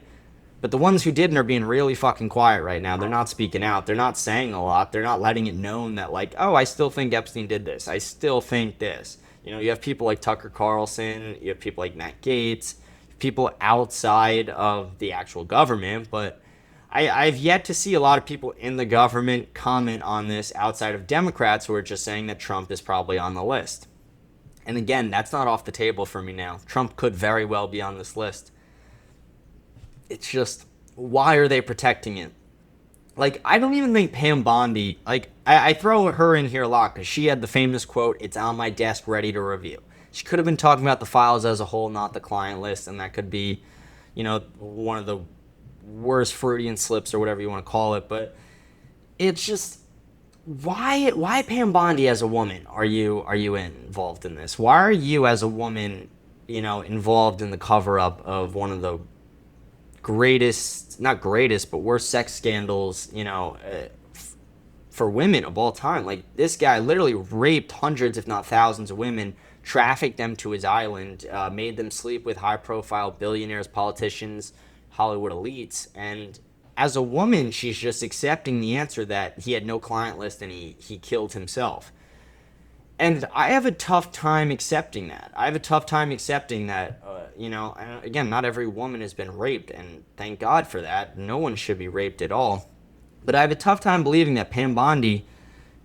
but the ones who didn't are being really fucking quiet right now. They're not speaking out. They're not saying a lot. They're not letting it known that, like, oh, I still think Epstein did this. I still think this. You have people like Tucker Carlson. You have people like Matt Gaetz. People outside of the actual government, but I've yet to see a lot of people in the government comment on this outside of Democrats who are just saying that Trump is probably on the list. And again, that's not off the table for me now. Trump could very well be on this list. It's just, why are they protecting it? Like, I don't even think Pam Bondi, like, I throw her in here a lot because she had the famous quote, "It's on my desk ready to review." She could have been talking about the files as a whole, not the client list, and that could be, one of the worst Freudian slips or whatever you want to call it. But it's just, why Pam Bondi as a woman are you involved in this? Why are you as a woman, involved in the cover-up of one of the greatest, not greatest, but worst sex scandals, for women of all time? Like, this guy literally raped hundreds, if not thousands of women, trafficked them to his island, made them sleep with high-profile billionaires, politicians, Hollywood elites, and as a woman, she's just accepting the answer that he had no client list and he killed himself. And I have a tough time accepting that. Again, not every woman has been raped, and thank God for that. No one should be raped at all. But I have a tough time believing that Pam Bondi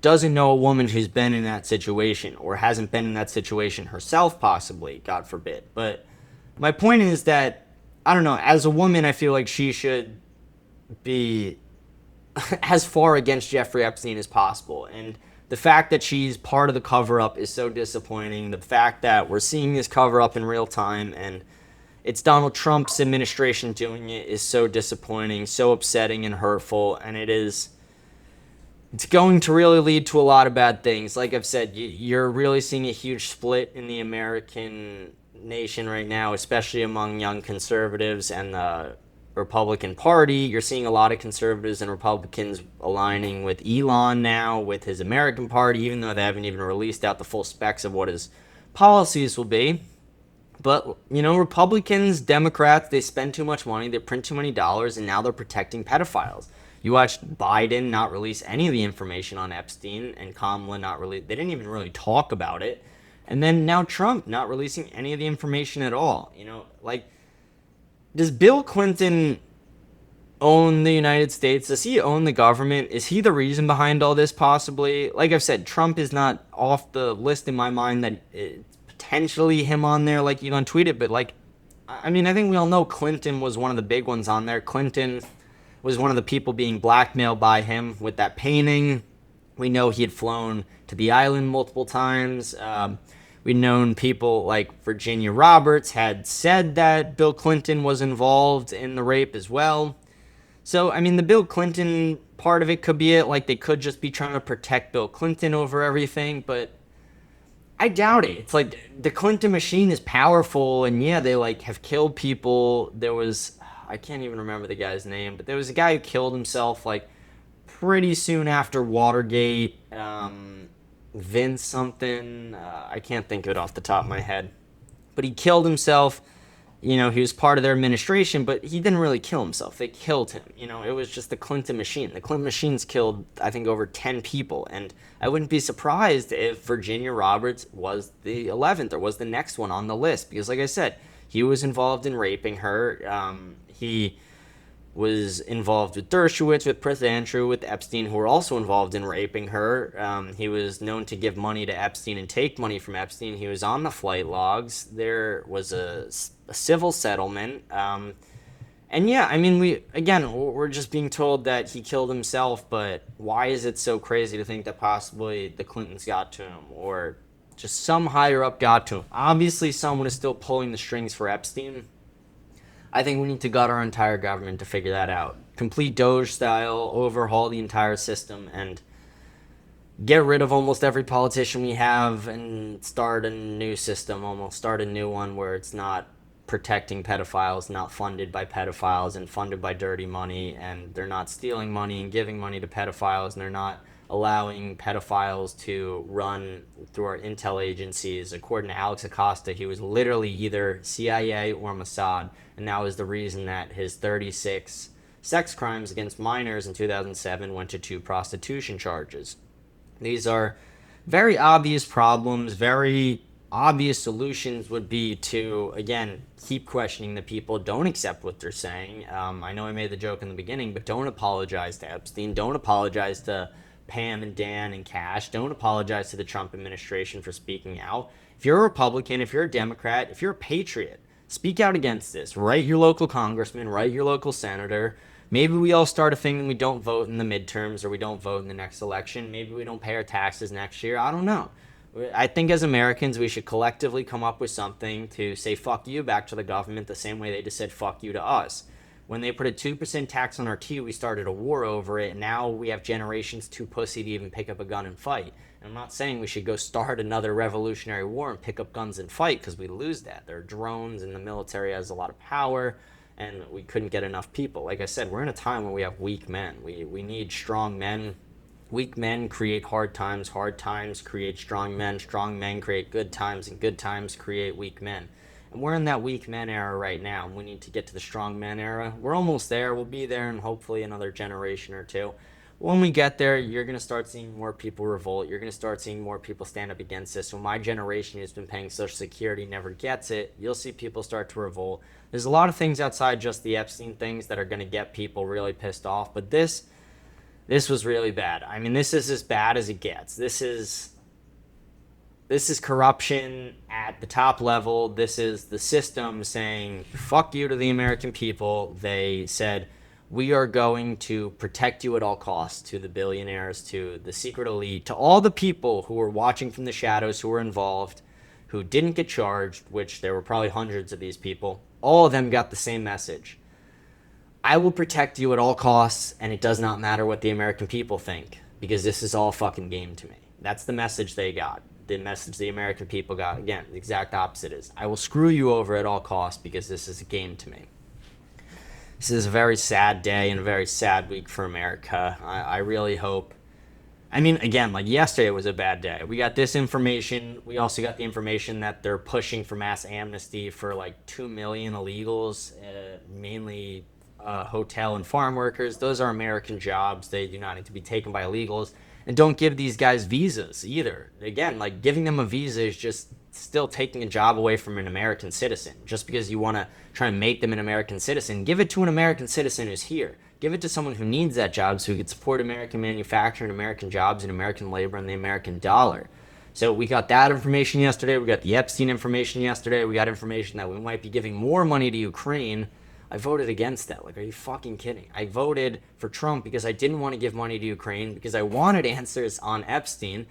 doesn't know a woman who's been in that situation, or hasn't been in that situation herself, possibly, God forbid. But my point is that, I don't know, as a woman, I feel like she should be as far against Jeffrey Epstein as possible. And the fact that she's part of the cover-up is so disappointing. The fact that we're seeing this cover-up in real time and it's Donald Trump's administration doing it is so disappointing, so upsetting and hurtful. And it's going to really lead to a lot of bad things. Like I've said, you're really seeing a huge split in the American nation right now, especially among young conservatives and the Republican Party. You're seeing a lot of conservatives and Republicans aligning with Elon now, with his American Party, even though they haven't even released out the full specs of what his policies will be. But, Republicans, Democrats, they spend too much money, they print too many dollars, and now they're protecting pedophiles. You watched Biden not release any of the information on Epstein, and Kamala not release. They didn't even really talk about it. And then now Trump not releasing any of the information at all. Does Bill Clinton own the United States? Does he own the government? Is he the reason behind all this, possibly? Like I've said, Trump is not off the list in my mind that it's potentially him on there, like Elon tweeted. But, I think we all know Clinton was one of the big ones on there. Clinton was one of the people being blackmailed by him with that painting. We know he had flown to the island multiple times. We'd known people like Virginia Roberts had said that Bill Clinton was involved in the rape as well. So, the Bill Clinton part of it could be it. Like, they could just be trying to protect Bill Clinton over everything, but I doubt it. It's like the Clinton machine is powerful, and yeah, they have killed people. There was, I can't even remember the guy's name, but there was a guy who killed himself pretty soon after Watergate. Vince something, I can't think of it off the top of my head, but he killed himself. He was part of their administration, but he didn't really kill himself. They killed him. It was just the Clinton machine. The Clinton machine's killed, I think, over 10 people, and I wouldn't be surprised if Virginia Roberts was the 11th or was the next one on the list, because like I said, he was involved in raping her. He was involved with Dershowitz, with Prince Andrew, with Epstein, who were also involved in raping her. He was known to give money to Epstein and take money from Epstein. He was on the flight logs. There was a civil settlement. And yeah, we're just being told that he killed himself, but why is it so crazy to think that possibly the Clintons got to him, or just some higher up got to him? Obviously, someone is still pulling the strings for Epstein. I think we need to gut our entire government to figure that out. Complete Doge style, overhaul the entire system, and get rid of almost every politician we have and start a new system, start a new one where it's not protecting pedophiles, not funded by pedophiles and funded by dirty money, and they're not stealing money and giving money to pedophiles, and they're not allowing pedophiles to run through our intel agencies. According to Alex Acosta, he was literally either CIA or Mossad, and that was the reason that his 36 sex crimes against minors in 2007 went to 2 prostitution charges. These are very obvious problems. Very obvious solutions would be to, again, keep questioning the people. Don't accept what they're saying. I know I made the joke in the beginning, but don't apologize to Epstein. Don't apologize to Pam and Dan and Cash. Don't apologize to the Trump administration for speaking out. If you're a Republican, if you're a Democrat, if you're a patriot, speak out against this. Write your local congressman, write your local senator. Maybe we all start a thing and we don't vote in the midterms, or we don't vote in the next election. Maybe we don't pay our taxes next year. I don't know. I think as Americans, we should collectively come up with something to say fuck you back to the government the same way they just said fuck you to us. When they put a 2% tax on our tea, we started a war over it. Now we have generations too pussy to even pick up a gun and fight. And I'm not saying we should go start another revolutionary war and pick up guns and fight, because we lose that. There are drones, and the military has a lot of power, and we couldn't get enough people. Like I said, we're in a time where we have weak men. We need strong men. Weak men create hard times create strong men create good times, and good times create weak men. And we're in that weak men era right now. We need to get to the strong men era. We're almost there. We'll be there in hopefully another generation or two. When we get there, you're going to start seeing more people revolt. You're going to start seeing more people stand up against this. When my generation who's been paying Social Security never gets it, you'll see people start to revolt. There's a lot of things outside just the Epstein things that are going to get people really pissed off. But this was really bad. I mean, this is as bad as it gets. This is corruption at the top level. This is the system saying, fuck you to the American people. They said, we are going to protect you at all costs, to the billionaires, to the secret elite, to all the people who were watching from the shadows, who were involved, who didn't get charged, which there were probably hundreds of these people. All of them got the same message. I will protect you at all costs, and it does not matter what the American people think, because this is all fucking game to me. That's the message they got. The message the American people got, again, the exact opposite is, I will screw you over at all costs because this is a game to me. This is a very sad day and a very sad week for America. I really hope. I mean, again, like yesterday was a bad day. We got this information. We also got the information that they're pushing for mass amnesty for like 2 million illegals, mainly hotel and farm workers. Those are American jobs. They do not need to be taken by illegals. And don't give these guys visas either. Again, like giving them a visa is just still taking a job away from an American citizen. Just because you want to try and make them an American citizen, give it to an American citizen who's here. Give it to someone who needs that job so he could support American manufacturing, American jobs, and American labor, and the American dollar. So we got that information yesterday. We got the Epstein information yesterday. We got information that we might be giving more money to Ukraine. I voted against that. Like, are you fucking kidding? I voted for Trump because I didn't want to give money to Ukraine, because I wanted answers on Epstein.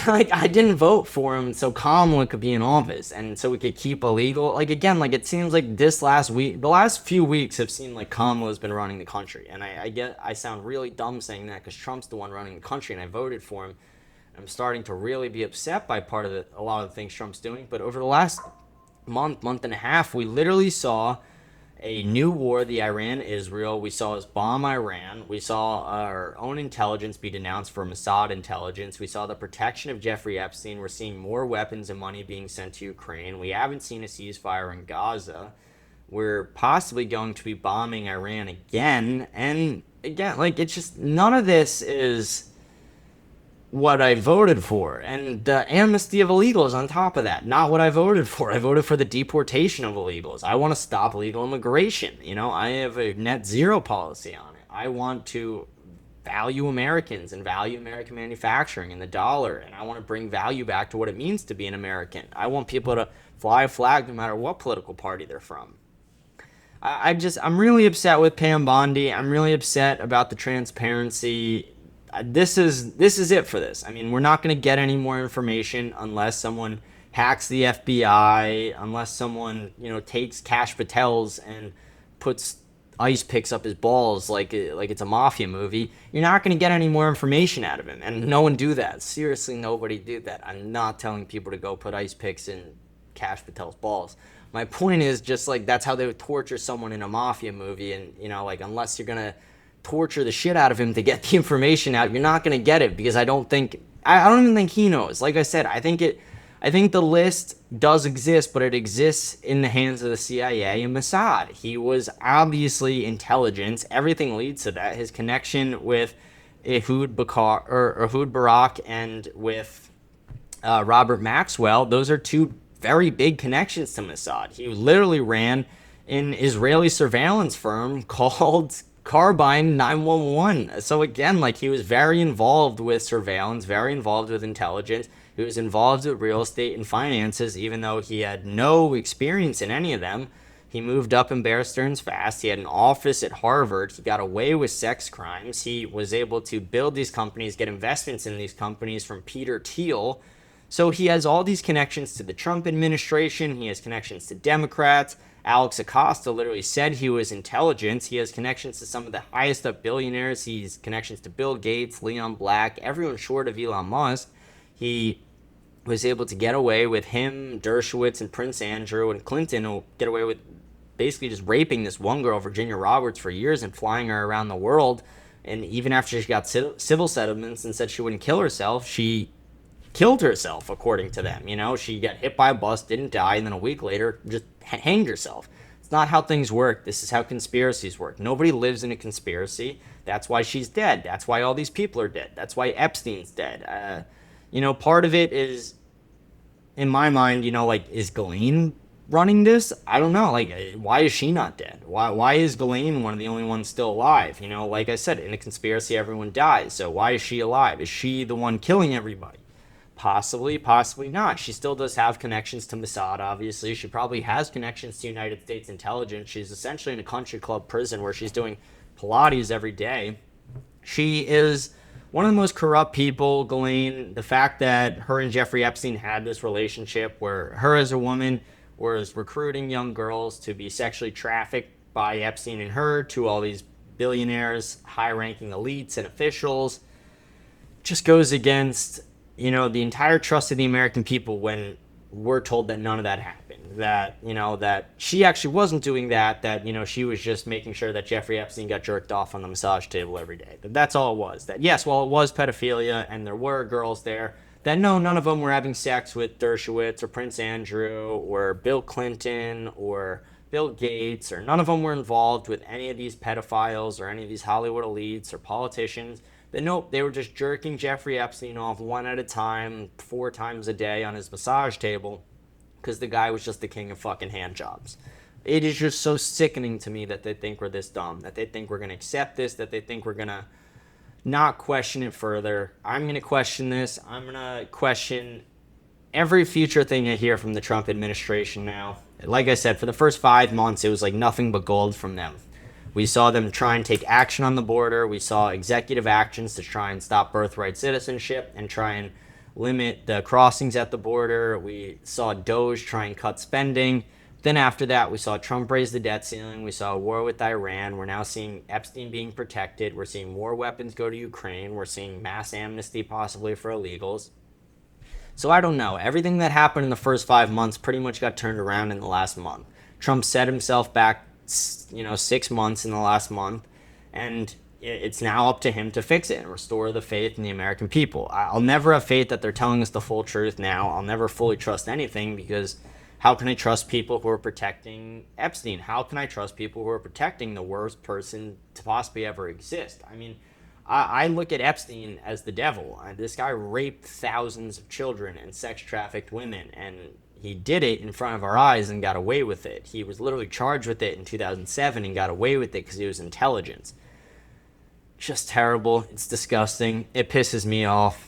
Like, I didn't vote for him so Kamala could be in office and so we could keep illegal. Like, again, like, it seems like this last week, the last few weeks have seemed like Kamala's been running the country. And I sound really dumb saying that because Trump's the one running the country and I voted for him. I'm starting to really be upset by a lot of the things Trump's doing. But over the last month and a half, we literally saw a new war, the Iran-Israel. We saw us bomb Iran. We saw our own intelligence be denounced for Mossad intelligence. We saw the protection of Jeffrey Epstein. We're seeing more weapons and money being sent to Ukraine. We haven't seen a ceasefire in Gaza. We're possibly going to be bombing Iran again. And again, like, it's just, none of this is what I voted for. And the amnesty of illegals on top of that, not what I voted for. I voted for the deportation of illegals. I want to stop illegal immigration. You know, I have a net zero policy on it. I want to value Americans and value American manufacturing and the dollar. And I want to bring value back to what it means to be an American. I want people to fly a flag no matter what political party they're from. I'm really upset with Pam Bondi. I'm really upset about the transparency. This is it for this. I mean, we're not going to get any more information unless someone hacks the FBI, unless someone, takes Cash Patel's and puts ice picks up his balls like it's a mafia movie. You're not going to get any more information out of him. And no one do that. Seriously, nobody do that. I'm not telling people to go put ice picks in Cash Patel's balls. My point is just like that's how they would torture someone in a mafia movie. And, unless you're going to torture the shit out of him to get the information out, you're not going to get it, because I don't even think he knows. Like I said, I think the list does exist, but it exists in the hands of the CIA and Mossad. He was obviously intelligence. Everything leads to that. His connection with Ehud Barak and with Robert Maxwell, those are two very big connections to Mossad. He literally ran an Israeli surveillance firm called Carbyne 911. So again, like, he was very involved with surveillance, very involved with intelligence. He was involved with real estate and finances, even though he had no experience in any of them. He moved up in Bear Stearns fast. He had an office at Harvard. He got away with sex crimes. He was able to build these companies, get investments in these companies from Peter Thiel. So he has all these connections to the Trump administration. He has connections to Democrats. Alex Acosta literally said he was intelligence. He has connections to some of the highest up billionaires. He's connections to Bill Gates, Leon Black, everyone short of Elon Musk. He was able to get away with him, Dershowitz, and Prince Andrew, and Clinton will get away with basically just raping this one girl, Virginia Roberts, for years and flying her around the world. And even after she got civil settlements and said she wouldn't kill herself, she killed herself, according to them. You know, she got hit by a bus, didn't die, and then a week later just hanged herself. It's not how things work. This is how conspiracies work. Nobody lives in a conspiracy. That's why she's dead. That's why all these people are dead. That's why Epstein's dead. Part of it is, in my mind, is Ghislaine running this? I don't know. Why is she not dead? Why is Ghislaine one of the only ones still alive? Like I said, in a conspiracy, everyone dies. So why is she alive? Is she the one killing everybody? Possibly, possibly not. She still does have connections to Mossad, obviously. She probably has connections to United States intelligence. She's essentially in a country club prison where she's doing Pilates every day. She is one of the most corrupt people, Ghislaine. The fact that her and Jeffrey Epstein had this relationship where her as a woman was recruiting young girls to be sexually trafficked by Epstein and her to all these billionaires, high-ranking elites and officials, just goes against the entire trust of the American people when we're told that none of that happened. That she actually wasn't doing that, she was just making sure that Jeffrey Epstein got jerked off on the massage table every day. That's all it was. That, yes, while it was pedophilia and there were girls there, that no, none of them were having sex with Dershowitz or Prince Andrew or Bill Clinton or Bill Gates, or none of them were involved with any of these pedophiles or any of these Hollywood elites or politicians. But nope, they were just jerking Jeffrey Epstein off one at a time, 4 times a day on his massage table, because the guy was just the king of fucking hand jobs. It is just so sickening to me that they think we're this dumb, that they think we're going to accept this, that they think we're going to not question it further. I'm going to question this. I'm going to question every future thing I hear from the Trump administration now. Like I said, for the first 5 months, it was like nothing but gold from them. We saw them try and take action on the border. We saw executive actions to try and stop birthright citizenship and try and limit the crossings at the border. We saw Doge try and cut spending. Then after that, we saw Trump raise the debt ceiling. We saw a war with Iran. We're now seeing Epstein being protected. We're seeing more weapons go to Ukraine. We're seeing mass amnesty possibly for illegals. So I don't know. Everything that happened in the first 5 months pretty much got turned around in the last month. Trump set himself back 6 months in the last month, and it's now up to him to fix it and restore the faith in the American people. I'll never have faith that they're telling us the full truth now. I'll never fully trust anything, because how can I trust people who are protecting Epstein? How can I trust people who are protecting the worst person to possibly ever exist? I mean, I look at Epstein as the devil. This guy raped thousands of children and sex trafficked women, and he did it in front of our eyes and got away with it. He was literally charged with it in 2007 and got away with it because he was intelligence. Just terrible. It's disgusting. It pisses me off.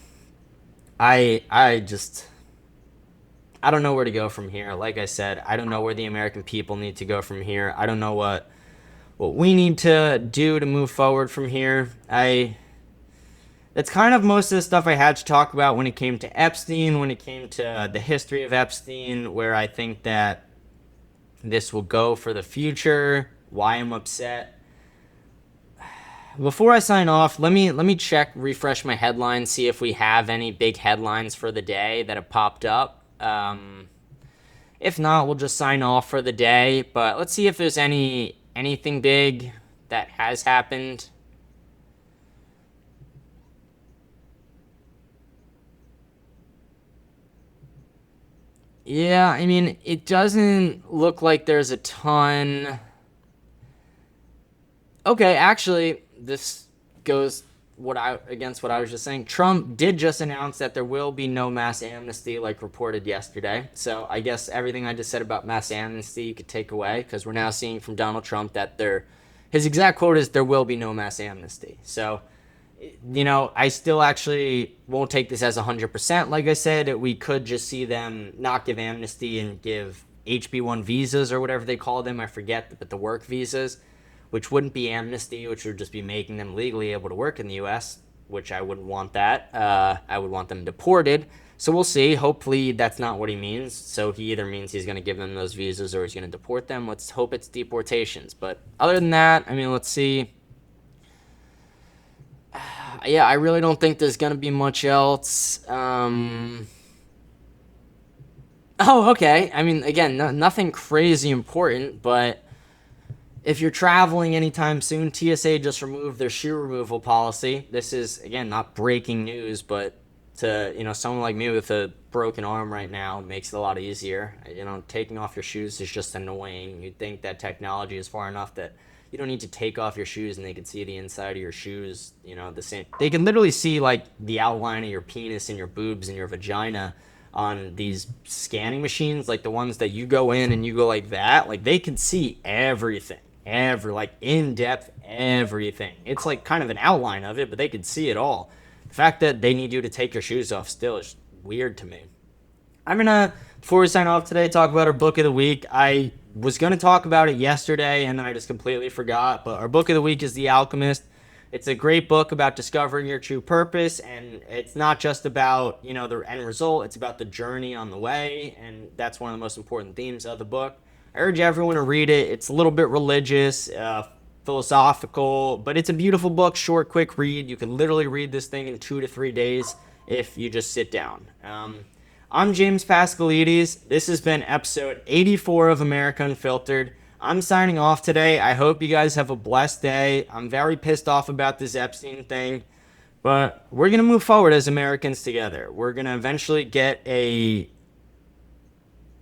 I don't know where to go from here. Like I said, I don't know where the American people need to go from here. I don't know what we need to do to move forward from here. That's kind of most of the stuff I had to talk about when it came to Epstein, when it came to the history of Epstein, where I think that this will go for the future, why I'm upset. Before I sign off, let me refresh my headlines, see if we have any big headlines for the day that have popped up. If not, we'll just sign off for the day. But let's see if there's anything big that has happened. Yeah, I mean, it doesn't look like there's a ton. Okay, actually, this goes against what I was just saying. Trump did just announce that there will be no mass amnesty, like reported yesterday. So I guess everything I just said about mass amnesty you could take away, because we're now seeing from Donald Trump that his exact quote is, there will be no mass amnesty. So, I still actually won't take this as 100%. Like I said, we could just see them not give amnesty and give HB1 visas or whatever they call them. I forget, but the work visas, which wouldn't be amnesty, which would just be making them legally able to work in the U.S., which I wouldn't want that. I would want them deported. So we'll see. Hopefully that's not what he means. So he either means he's going to give them those visas or he's going to deport them. Let's hope it's deportations. But other than that, I mean, let's see. Yeah, I really don't think there's going to be much else. Oh, okay. I mean, again, nothing crazy important, but if you're traveling anytime soon, TSA just removed their shoe removal policy. This is, again, not breaking news, but to, someone like me with a broken arm right now, it makes it a lot easier. Taking off your shoes is just annoying. You'd think that technology is far enough that you don't need to take off your shoes and they can see the inside of your shoes, the same. They can literally see, like, the outline of your penis and your boobs and your vagina on these scanning machines, like the ones that you go in and you go like that. Like, they can see everything. Like, in-depth everything. It's like kind of an outline of it, but they can see it all. The fact that they need you to take your shoes off still is weird to me. I'm gonna, before we sign off today, talk about our book of the week. I was gonna talk about it yesterday and I just completely forgot, but our book of the week is The Alchemist. It's a great book about discovering your true purpose, and it's not just about, the end result, it's about the journey on the way, and that's one of the most important themes of the book. I urge everyone to read it. It's a little bit religious, philosophical, but it's a beautiful book, short, quick read. You can literally read this thing in 2 to 3 days if you just sit down. I'm James Pascalides. This has been episode 84 of America Unfiltered. I'm signing off today. I hope you guys have a blessed day. I'm very pissed off about this Epstein thing, but we're going to move forward as Americans together. We're going to eventually get a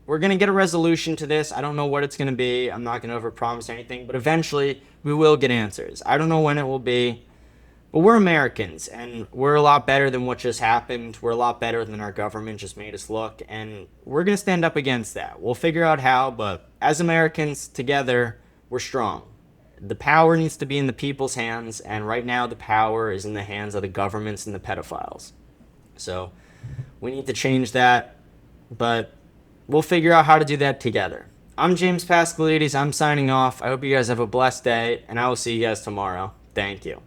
resolution to this. I don't know what it's going to be. I'm not going to overpromise anything, but eventually we will get answers. I don't know when it will be, but we're Americans, and we're a lot better than what just happened. We're a lot better than our government just made us look, and we're going to stand up against that. We'll figure out how, but as Americans together, we're strong. The power needs to be in the people's hands, and right now the power is in the hands of the governments and the pedophiles. So we need to change that, but we'll figure out how to do that together. I'm James Pascalides. I'm signing off. I hope you guys have a blessed day, and I will see you guys tomorrow. Thank you.